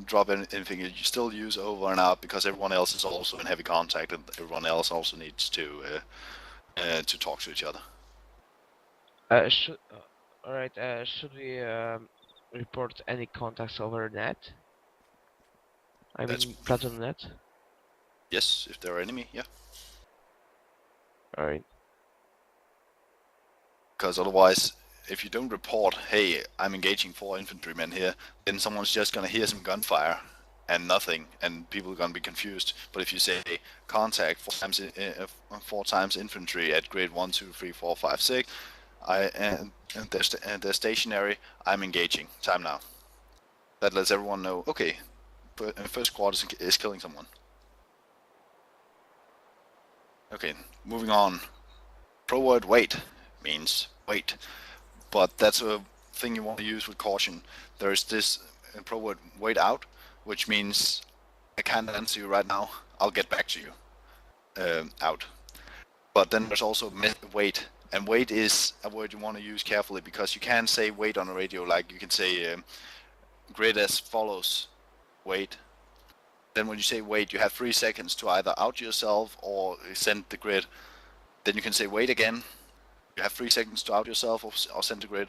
Drop anything. You still use over and out, because everyone else is also in heavy contact, and everyone else also needs to talk to each other. Alright, should we report any contacts over net? I mean, Platon net? Yes, if they're enemy, yeah. Alright. Because otherwise, if you don't report, hey, I'm engaging 4 infantrymen here, then someone's just gonna hear some gunfire and nothing, and people are gonna be confused. But if you say, hey, contact 4 times infantry at grade 1, 2, 3, 4, 5, 6, and they're stationary, I'm engaging, time now. That lets everyone know, okay, first squad is killing someone. Okay, moving on. Pro word wait means wait, but that's a thing you want to use with caution. There's this pro word wait out, which means I can't answer you right now, I'll get back to you, out. But then there's also wait, and wait is a word you want to use carefully, because you can't say wait on a radio. Like you can say grid as follows, wait. Then when you say wait, you have 3 seconds to either out yourself or send the grid. Then you can say wait again. You have 3 seconds to out yourself or send the grid,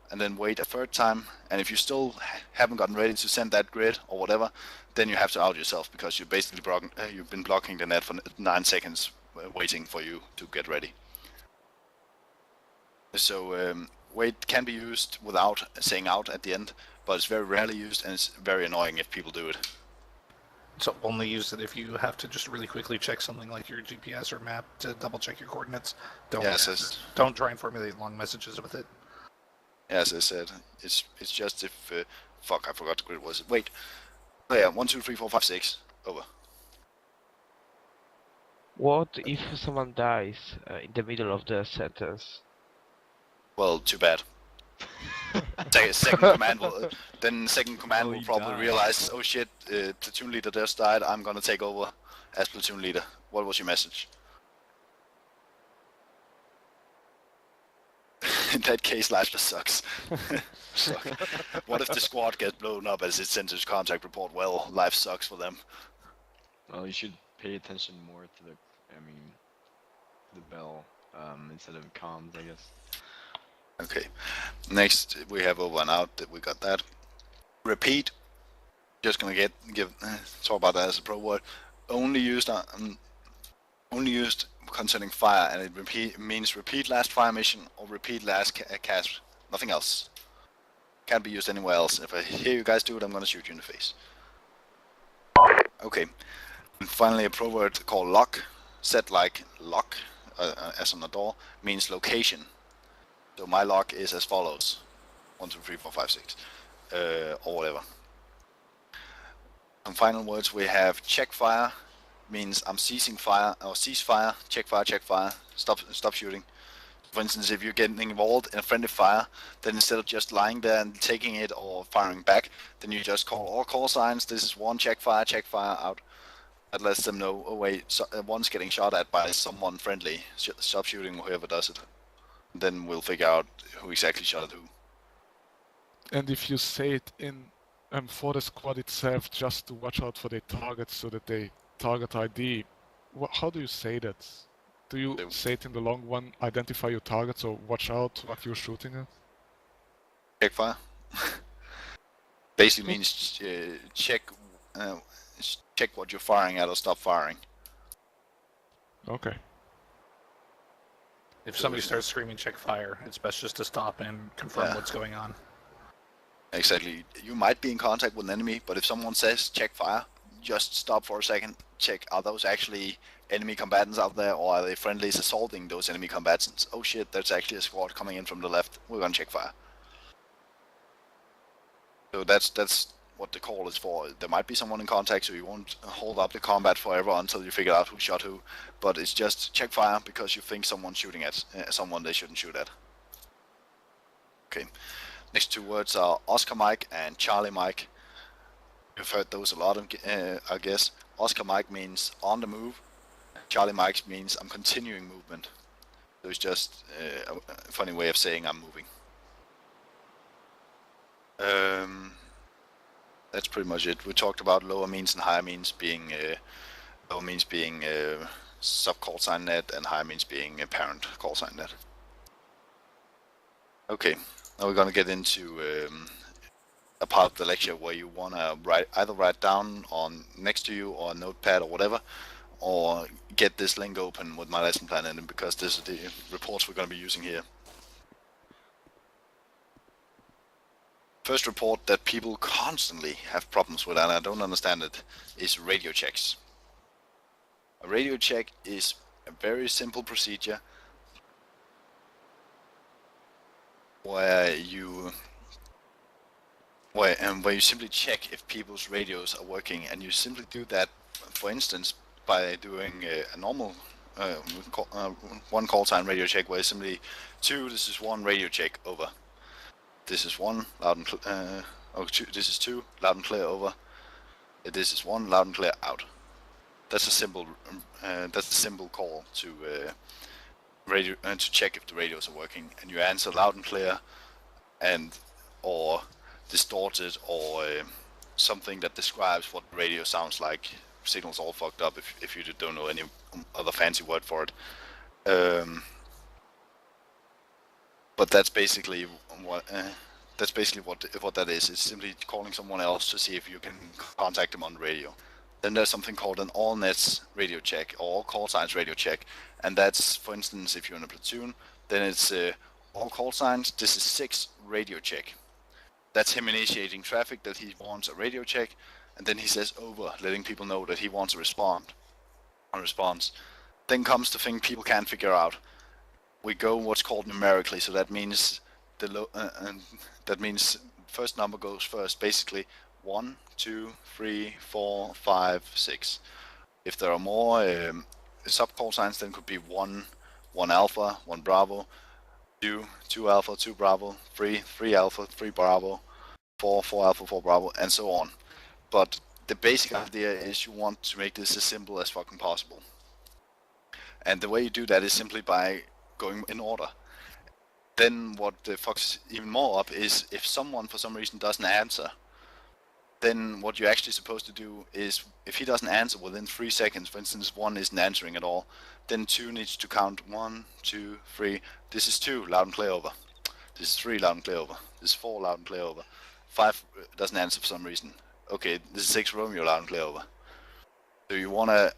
and then wait a 3rd time. And if you still haven't gotten ready to send that grid or whatever, then you have to out yourself, because you're basically you've been blocking the net for 9 seconds, waiting for you to get ready. So wait can be used without saying out at the end, but it's very rarely used, and it's very annoying if people do it. So only use it if you have to just really quickly check something like your GPS or map to double check your coordinates. Don't try and formulate long messages with it. As I said, it's just if fuck, I forgot the grid was. Wait. Oh yeah, 1, 2, 3, 4, 5, 6. Over. What if someone dies in the middle of the sentence? Well, too bad. Second command will probably realize, oh shit, platoon leader just died, I'm gonna take over as platoon leader. What was your message? In that case, life just sucks. What if the squad gets blown up as it sends its contact report? Well, life sucks for them. Well, you should pay attention more to the bell instead of comms, I guess. Okay. Next, we have over and out. We got that. Repeat. Just gonna talk about that as a pro word. Only used concerning fire, and it means repeat last fire mission or repeat last cast. Nothing else. Can't be used anywhere else. If I hear you guys do it, I'm gonna shoot you in the face. Okay. And finally, a pro word called lock. Set like lock, as on the door, means location. So my lock is as follows: 1, 2, 3, 4, 5, 6, or whatever. Some final words we have check fire, means I'm ceasing fire, or cease fire, check fire, stop shooting. For instance, if you're getting involved in a friendly fire, then instead of just lying there and taking it or firing back, then you just call all call signs. This is 1, check fire, out. That lets them know, oh wait, one's getting shot at by someone friendly. Stop shooting, whoever does it. Then we'll figure out who exactly shot at who. And if you say it in for the squad itself, just to watch out for their targets so that they target ID, how do you say that? Do you say it in the long one, identify your targets or watch out what you're shooting at? Check fire. Basically means check what you're firing at or stop firing. Okay. If somebody starts screaming check fire, it's best just to stop and confirm what's going on. Exactly. You might be in contact with an enemy, but if someone says check fire, just stop for a second, check, are those actually enemy combatants out there, or are they friendlies assaulting those enemy combatants? Oh shit, that's actually a squad coming in from the left. We're gonna check fire. So that's what the call is for. There might be someone in contact, so you won't hold up the combat forever until you figure out who shot who. But it's just check fire because you think someone's shooting at someone they shouldn't shoot at. Okay. Next two words are Oscar Mike and Charlie Mike. You've heard those a lot, I guess. Oscar Mike means on the move. Charlie Mike means I'm continuing movement. So it's just a funny way of saying I'm moving. That's pretty much it. We talked about lower means and higher means being lower means being sub call sign net and higher means being a parent call sign net. Okay, now we're gonna get into a part of the lecture where you wanna either write down on next to you or a notepad or whatever, or get this link open with my lesson plan in it, because this is the reports we're gonna be using here. First report that people constantly have problems with, and I don't understand it, is radio checks. A radio check is a very simple procedure where you simply check if people's radios are working, and you simply do that, for instance, by doing a normal one call sign radio check, where simply this is one radio check, over. This is one, loud and clear, this is two, loud and clear, over. This is one, loud and clear, out. That's a simple call to radio to check if the radios are working, and you answer loud and clear, and or distorted, or something that describes what the radio sounds like. Signal's all fucked up if you don't know any other fancy word for it. But that's basically what that is. It's simply calling someone else to see if you can contact them on the radio. Then there's something called an all nets radio check, or all call signs radio check, and that's, for instance, if you're in a platoon, then it's all call signs. This is 6 radio check. That's him initiating traffic that he wants a radio check, and then he says over, letting people know that he wants a response. Then comes the thing people can't figure out. We go what's called numerically, so that means first number goes first, basically 1, 2, 3, 4, 5, 6. If there are more sub call signs, then could be 1 alpha, 1 bravo, 2 alpha, 2 bravo, 3 alpha, 3 bravo, 4 alpha, 4 bravo, and so on. But the basic idea is you want to make this as simple as fucking possible. And the way you do that is simply by going in order. Then what fucks even more up is if someone for some reason doesn't answer, then what you're actually supposed to do is, if he doesn't answer within 3 seconds, for instance 1 isn't answering at all, then 2 needs to count 1, 2, 3, this is 2, loud and clear, over. This is 3, loud and clear, over. This is 4, loud and clear, over. 5 doesn't answer for some reason. Okay, this is 6, Romeo, loud and clear, over. So you want to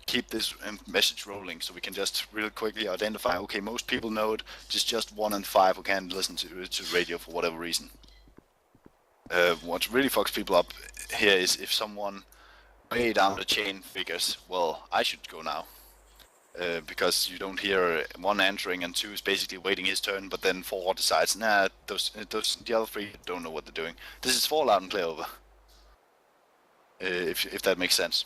keep this message rolling, so we can just really quickly identify, okay, most people know it, just 1 and 5 who can't listen to radio for whatever reason. What really fucks people up here is if someone way down the chain figures, well, I should go now. Because you don't hear 1 answering and 2 is basically waiting his turn, but then 4 decides, nah, the other 3 don't know what they're doing. This is 4, loud and clear, over. If that makes sense.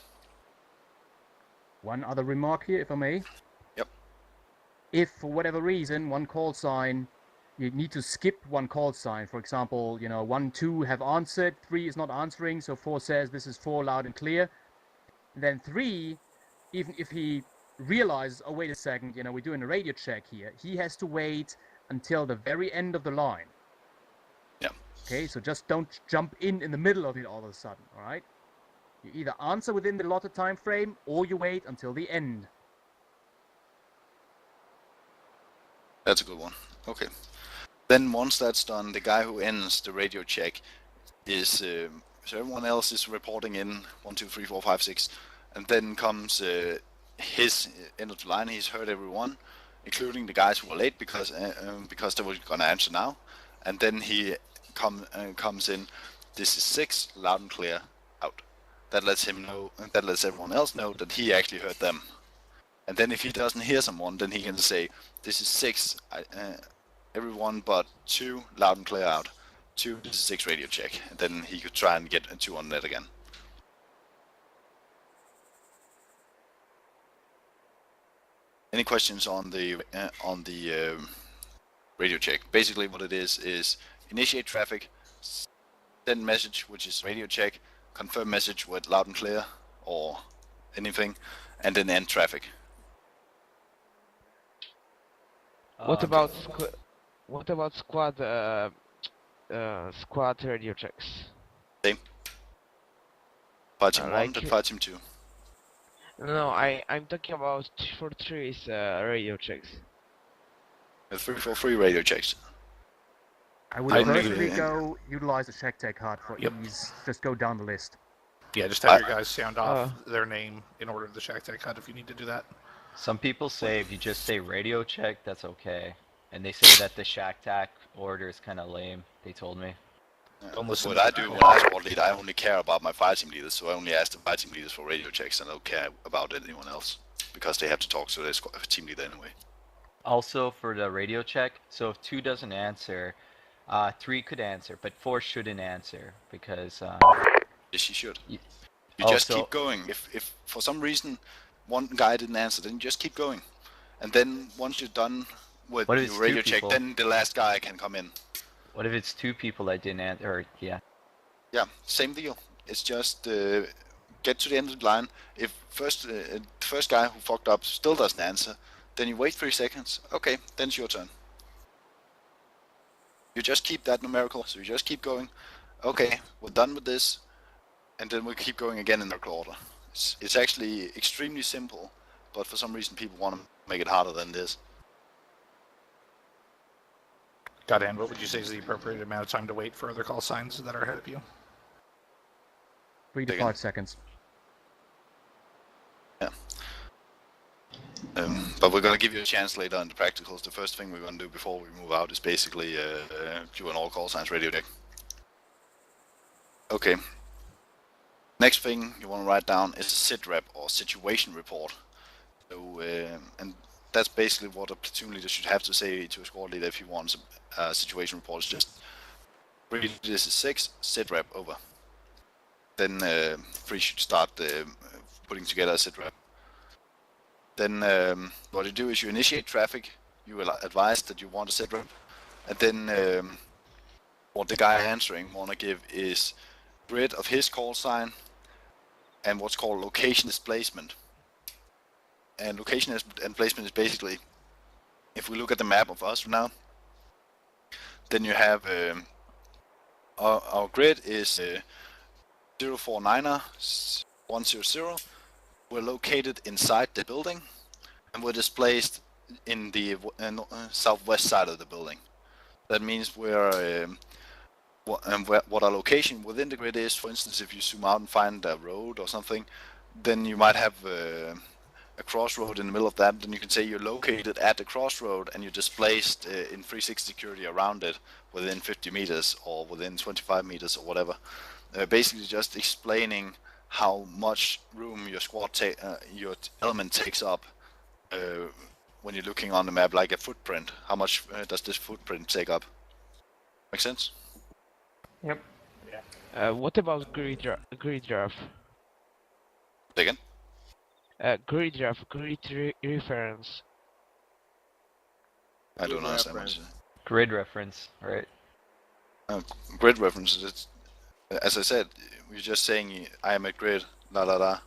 One other remark here, if I may. Yep. If for whatever reason one call sign, you need to skip one call sign. For example, 1, 2 have answered, 3 is not answering, so 4 says this is 4, loud and clear. Then 3, even if he realizes, oh wait a second, we're doing a radio check here, he has to wait until the very end of the line. Yeah. Okay, so just don't jump in the middle of it all of a sudden, all right? You either answer within the allotted time frame, or you wait until the end. That's a good one. Okay. Then once that's done, the guy who ends the radio check is so everyone else is reporting in 1, 2, 3, 4, 5, 6, and then comes his end of the line. He's heard everyone, including the guys who were late because they were gonna answer now, and then he comes in. This is 6, loud and clear, out. That lets him know. That lets everyone else know that he actually heard them. And then if he doesn't hear someone, then he can say, "This is 6, everyone but 2, loud and clear, out. 2, this is 6 radio check." And then he could try and get a 2 on net again. Any questions on the radio check? Basically, what it is initiate traffic, send message, which is radio check, confirm message with loud and clear or anything, and then end traffic. What about squad radio checks? Same. Fire team 1 like- and fire team 2. No, I'm talking about for 3's radio checks. 3 for 3 radio checks. I would personally go utilize the check take card for ease. Just go down the list. Yeah, just have your guys sound off their name in order of the check take card if you need to do that. Some people say if you just say radio check, that's okay. And they say that the shack tack order is kind of lame, they told me. Don't listen What I do when I squad lead, I only care about my fire team leaders, so I only ask the fire team leaders for radio checks, and I don't care about anyone else, because they have to talk to their team leader anyway. Also for the radio check, so if 2 doesn't answer, 3 could answer, but 4 shouldn't answer, because... Yes, she should. You just keep going. If for some reason one guy didn't answer, then you just keep going. And then once you're done with your radio check, then the last guy can come in. What if it's 2 people that didn't answer, or, yeah. Yeah, same deal. It's just get to the end of the line. If the first guy who fucked up still doesn't answer, then you wait 3 seconds. Okay, then it's your turn. You just keep that numerical, so you just keep going. Okay, we're done with this, and then we keep going again in numerical order. It's actually extremely simple, but for some reason people want to make it harder than it is. Godhand, what would you say is the appropriate amount of time to wait for other call signs that are ahead of you? 3 to 5 seconds. Yeah. But we're going to give you a chance later in the practicals. The first thing we're going to do before we move out is basically do an all call signs radio check. Okay. Next thing you want to write down is a sit rep or situation report. So, and that's basically what a platoon leader should have to say to a squad leader if he wants a situation report. It's just, read this is 6, sit rep, over. Then 3 should start putting together a sit rep. Then what you do is you initiate traffic, you will advise that you want a sit rep, and then what the guy answering want to give is grid of his call sign and what's called location displacement. And location and placement is basically, if we look at the map of us now, then you have our grid is 049er 100. We're located inside the building, and we're displaced in the southwest side of the building. That means we're what our location within the grid is. For instance, if you zoom out and find a road or something, then you might have a crossroad in the middle of that. Then you can say you're located at the crossroad and you're displaced in 360 security around it within 50 meters or within 25 meters or whatever. Basically, just explaining how much room your squad your element takes up when you're looking on the map, like a footprint. How much does this footprint take up? Make sense? Yep. Yeah. What about grid graph? Say again? Grid graph, reference. I don't understand what you say. Grid reference, right? Grid reference, it's, as I said, we're just saying I am at grid, la la la.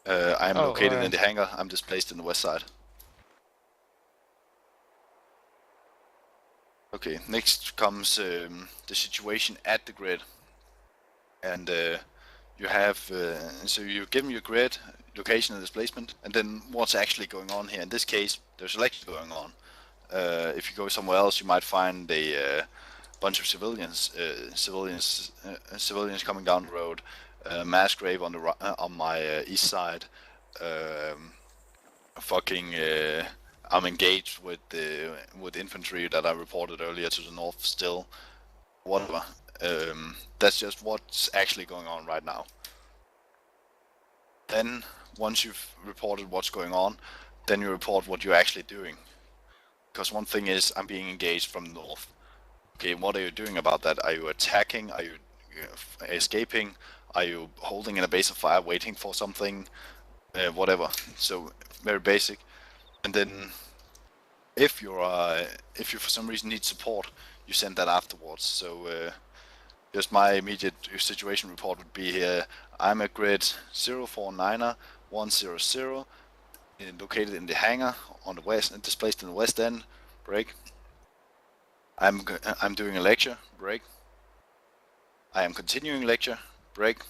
I am located in the hangar, I'm displaced in the west side. Okay, next comes the situation at the grid. And you have, so you give them your grid, location and displacement, and then what's actually going on here. In this case, there's election going on. If you go somewhere else, you might find a bunch of civilians coming down the road. Mass grave on the on my east side. I'm engaged with infantry that I reported earlier to the north still. Whatever. That's just what's actually going on right now. Then, once you've reported what's going on, then you report what you're actually doing. Because one thing is, I'm being engaged from the north. Okay, what are you doing about that? Are you attacking? Are you escaping? Are you holding in a base of fire, waiting for something? Whatever. So, very basic. And then, if you for some reason need support, you send that afterwards. So, just my immediate situation report would be here. I'm at grid 049er 100, located in the hangar on the west, displaced in the west end. Break. I'm doing a lecture. Break. I am continuing lecture. Break.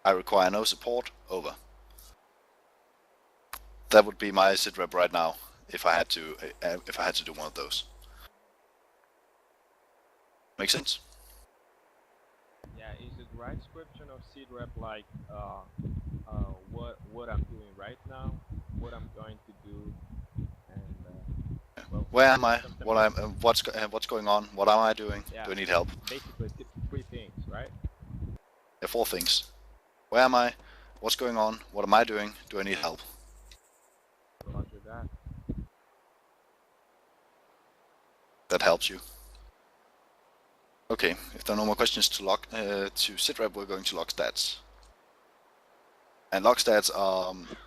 I require no support. Over. That would be my sitrep right now if I had to do one of those. Make sense? Yeah, is the right description of sitrep like what I'm doing right now, what I'm going to do, and well, where am I? What's going on? What am I doing? Yeah, Do I need help? basically three things, right? Yeah, 4 things. Where am I? What's going on? What am I doing? Do I need help? Roger that. That helps you. Okay, if there are no more questions to sitrep, we're going to log stats. And log stats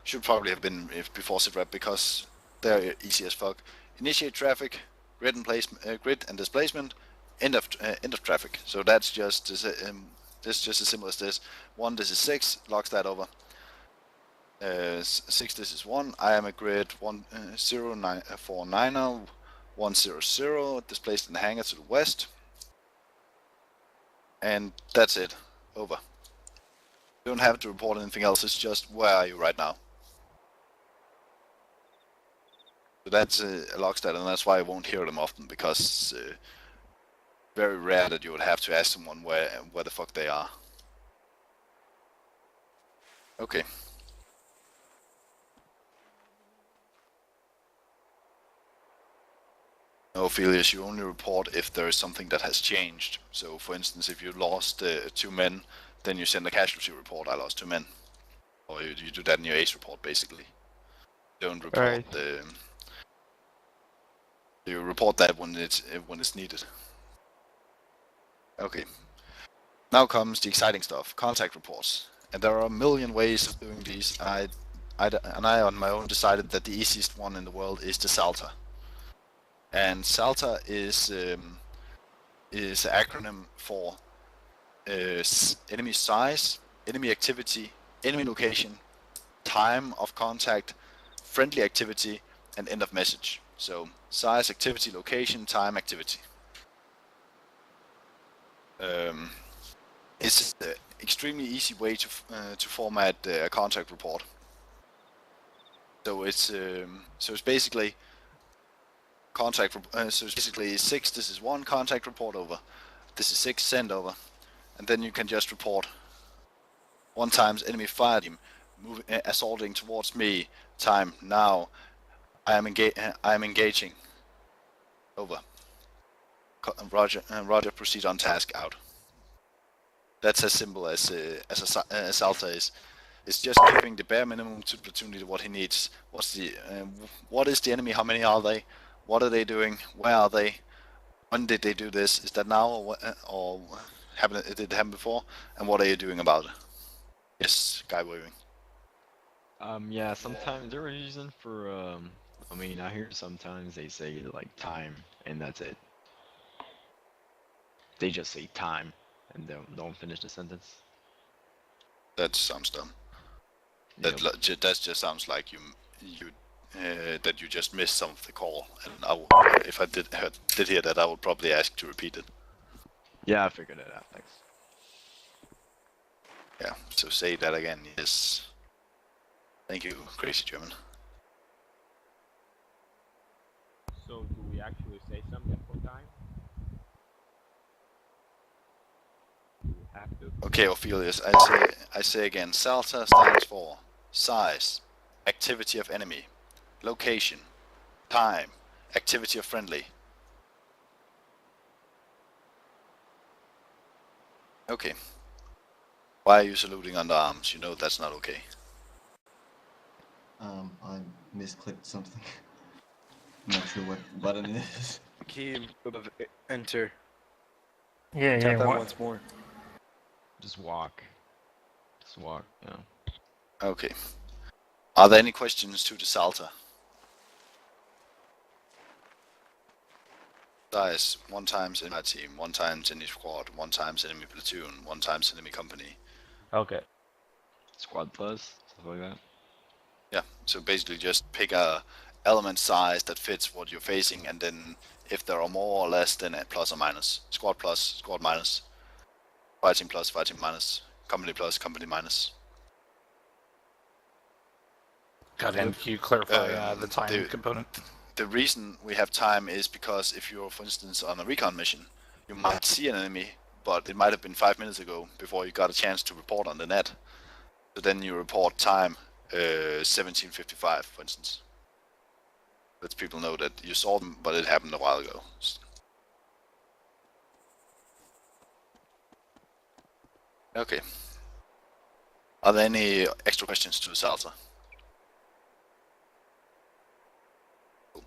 should probably have been before sitrep because they're easy as fuck. Initiate traffic, grid and displacement, end of traffic. So that's just this just as simple as this. 1, this is 6, log stat over. 6, this is 1. I am a grid 10949er 100, displaced in the hangar to the west. And that's it. Over. You don't have to report anything else, it's just where are you right now. So that's a log stat, and that's why I won't hear them often, because it's very rare that you would have to ask someone where the fuck they are. Okay. No, Ophelius, you only report if there is something that has changed. So, for instance, if you lost 2 men, then you send a casualty report, I lost 2 men. Or you do that in your ace report, basically. You don't report you report that when it's needed. Okay. Now comes the exciting stuff, contact reports. And there are a million ways of doing these. I on my own decided that the easiest one in the world is the SALTA. And SALTA is an acronym for enemy size, enemy activity, enemy location, time of contact, friendly activity, and end of message. So size, activity, location, time, activity. It's an extremely easy way to format a contact report. So it's basically contact. So it's basically 6. This is 1 contact report over. This is 6 send over, and then you can just report 1 times enemy fire team moving assaulting towards me. Time now. I am engaging. Over. Roger. Roger. Proceed on task. Out. That's as simple as SALTA is. It's just giving the bare minimum to platoon leader what he needs. What is the enemy? How many are they? What are they doing? Where are they? When did they do this? Is that now or did it happen before? And what are you doing about it? Yes, guy waving. Yeah, sometimes there is a reason for, I mean, I hear sometimes they say, like, time, and that's it. They just say time, and don't finish the sentence. That sounds dumb. That just sounds like you that you just missed some of the call, and if I did hear that, I would probably ask to repeat it. Yeah, I figured it out. Thanks. Yeah. So say that again. Yes. Thank you, Crazy German. So do have to. Okay, Ophelius, I say again, SALTA stands for size, activity of enemy, location, time, activity of friendly. Okay. Why are you saluting under arms? You know that's not okay. I misclicked something. I'm not sure what button it is. Key above enter. Yeah, Tap yeah. that What? once more. Just walk. Just walk. Yeah. Okay. Are there any questions to the Salter? Dice, 1 times in my team, 1 times enemy squad, 1 times enemy platoon, 1 times enemy company. Okay. Squad plus, stuff like that. Yeah, so basically just pick a element size that fits what you're facing, and then if there are more or less, then a plus or minus. Squad plus, squad minus. Fighting plus, fighting minus. Company plus, company minus. Got it. Can you clarify the time component? The reason we have time is because if you're, for instance, on a recon mission, you might see an enemy, but it might have been 5 minutes ago before you got a chance to report on the net. So then you report time 17:55, for instance. Lets people know that you saw them, but it happened a while ago. Okay. Are there any extra questions to Salsa? Cool.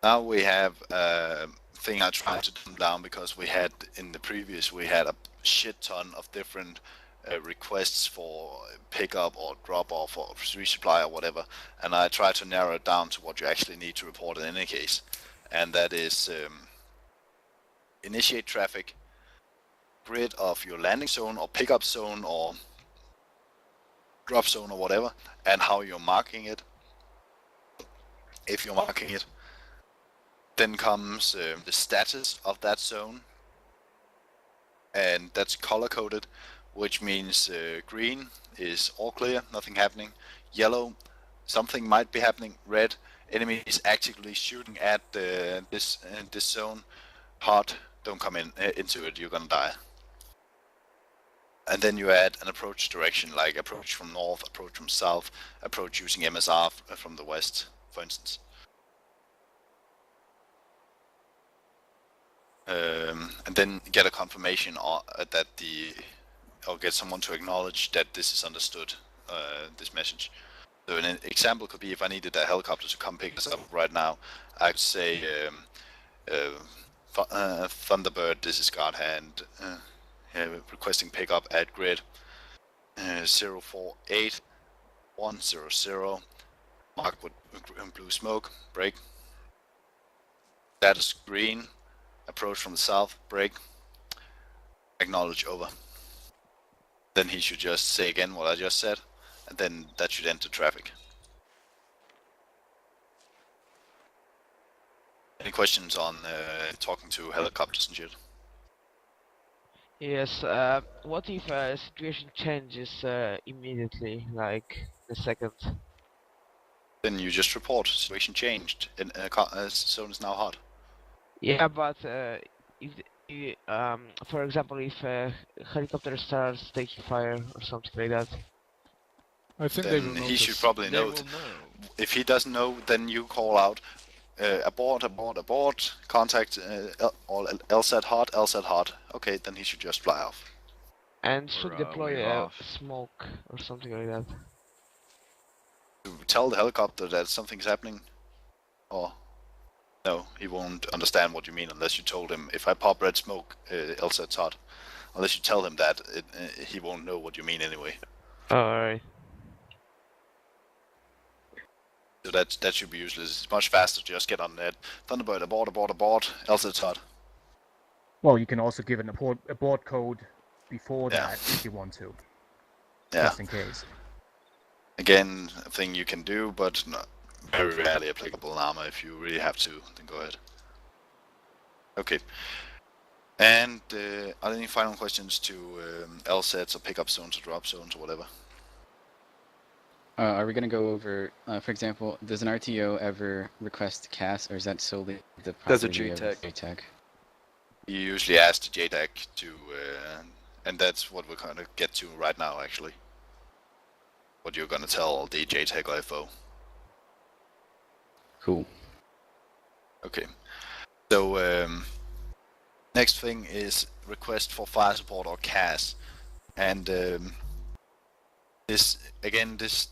Now we have a thing I tried to dumb down because we had in the previous we had a shit ton of different requests for pickup or drop off or resupply or whatever, and I tried to narrow it down to what you actually need to report in any case, and that is initiate traffic, grid of your landing zone or pickup zone or drop zone or whatever, and how you're marking it. If you're marking it, then comes the status of that zone, and that's color coded, which means green is all clear, nothing happening. Yellow, something might be happening. Red, enemy is actively shooting at this zone. Hot, don't come into it, you're gonna die. And then you add an approach direction, like approach from north, approach from south, approach using MSR from the west, for instance. And then get a confirmation that or get someone to acknowledge that this is understood, this message. So an example could be if I needed a helicopter to come pick us up right now, I could say, Thunderbird, this is Godhand, requesting pickup at grid 048 100, marked with blue smoke, break. Status green, approach from the south, break. Acknowledge, over. Then he should just say again what I just said, and then that should enter traffic. Any questions on talking to helicopters and shit? Yes, what if a situation changes immediately, like the second? Then you just report, situation changed, and zone is now hot. Yeah, but if, for example, if a helicopter starts taking fire or something like that. I think then he should probably know. If he doesn't know, then you call out, abort, abort, abort, contact all LSAT hot. Okay, then he should just fly off. And should deploy a smoke or something like that. To tell the helicopter that something's happening, or no, he won't understand what you mean unless you told him, if I pop red smoke, LSAT's hot. Unless you tell him that, he won't know what you mean anyway. Alright. So that should be useless. It's much faster to just get on that. Thunderbird, abort, abort, abort, LSAT's hot. Well, you can also give an abort code before that if you want to. Yeah. Just in case. Again, a thing you can do, but not very rarely applicable in armor. If you really have to, then go ahead. Okay. And are there any final questions to LSATs or pickup zones or drop zones or whatever? Are we going to go over, for example, does an RTO ever request CAS, or is that solely the That's a property of JTAC. JTAC? You usually ask the JTAC to And that's what we're gonna get to right now, actually. What you're gonna tell the JTAG LFO. Cool. Okay. So next thing is request for fire support or CAS, and this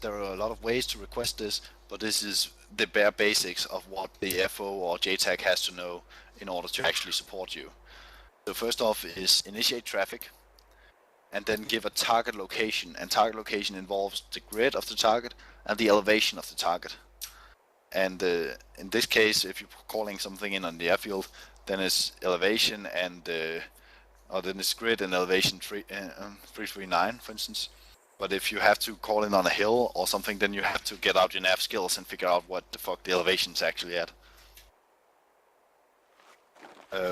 there are a lot of ways to request this, but this is the bare basics of what the FO or JTAG has to know in order to actually support you. So first off is initiate traffic, and then give a target location, and target location involves the grid of the target and the elevation of the target. And in this case, if you're calling something in on the airfield, then it's elevation and or then it's grid and elevation 339, for instance. But if you have to call in on a hill or something, then you have to get out your nav skills and figure out what the fuck the elevation's actually at.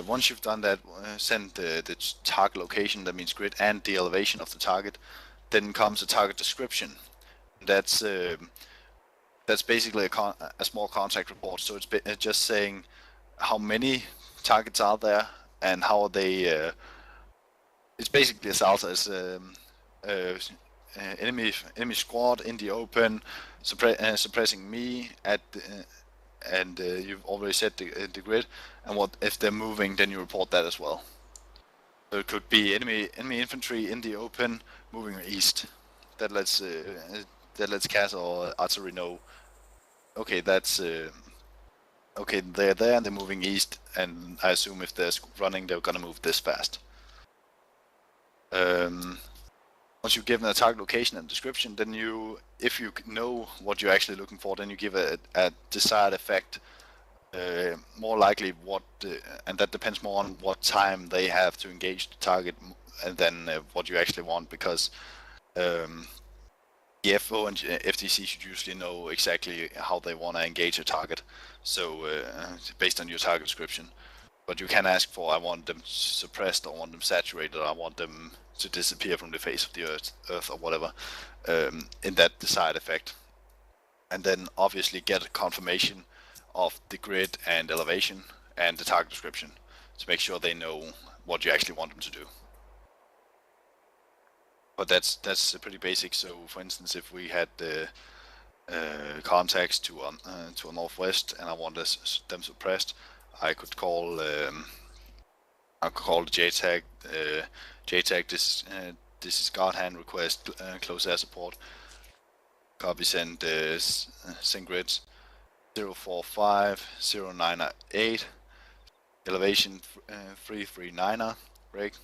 Once you've done that, send the target location, that means grid, and the elevation of the target. Then comes a target description. That's basically a small contact report. So it's just saying how many targets are there and how are they. It's basically as also as enemy squad in the open, suppressing me at. And you've already set the grid, and what if they're moving, then you report that as well. So it could be enemy infantry in the open moving east. That lets CAS or artillery know. Okay, that's okay. They're there and they're moving east, and I assume if they're running, they're gonna move this fast. Once you've given a target location and description, then if you know what you're actually looking for, then you give a desired effect. More likely and that depends more on what time they have to engage the target than what you actually want, because the FO and FTC should usually know exactly how they want to engage a target, so based on your target description. But you can ask for, I want them suppressed, or I want them saturated, or I want them to disappear from the face of the earth or whatever, in that desired effect. And then obviously get a confirmation of the grid and elevation and the target description to make sure they know what you actually want them to do. But that's pretty basic. So for instance, if we had the contacts to a northwest and I want them suppressed, I could call the JTAG. JTAG, this is guard hand request, close air support. Copy, send grid 045 098, elevation 339er, break.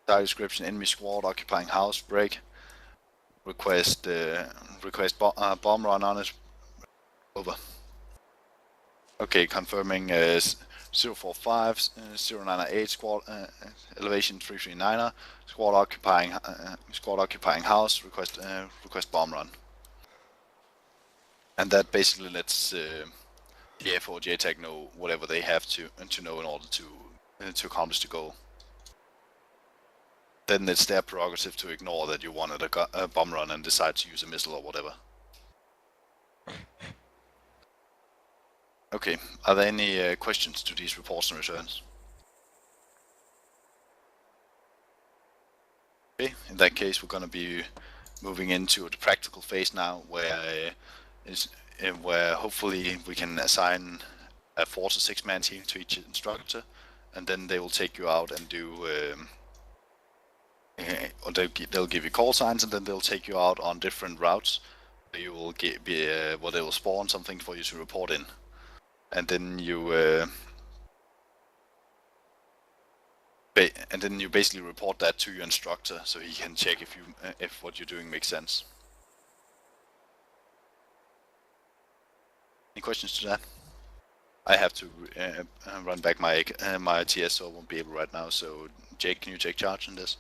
Target description, enemy squad occupying house, break. Request bomb run on it, over. Okay, confirming 045 098 squad, elevation 339er, squad occupying house, request bomb run. And that basically lets the FO or JTAG know whatever they have to know in order to accomplish the goal. Then it's their prerogative to ignore that you wanted a bomb run and decide to use a missile or whatever. Okay, are there any questions to these reports and returns? Okay, in that case we're going to be moving into the practical phase now, where hopefully we can assign a 4 to 6 man team to each instructor, and then they will take you out and do or they'll give you call signs, and then they'll take you out on different routes where you will where they will spawn something for you to report in, and then you basically report that to your instructor so he can check if what you're doing makes sense. Any questions to that? I have to run back my TS, so I won't be able right now. So Jake, can you take charge on this?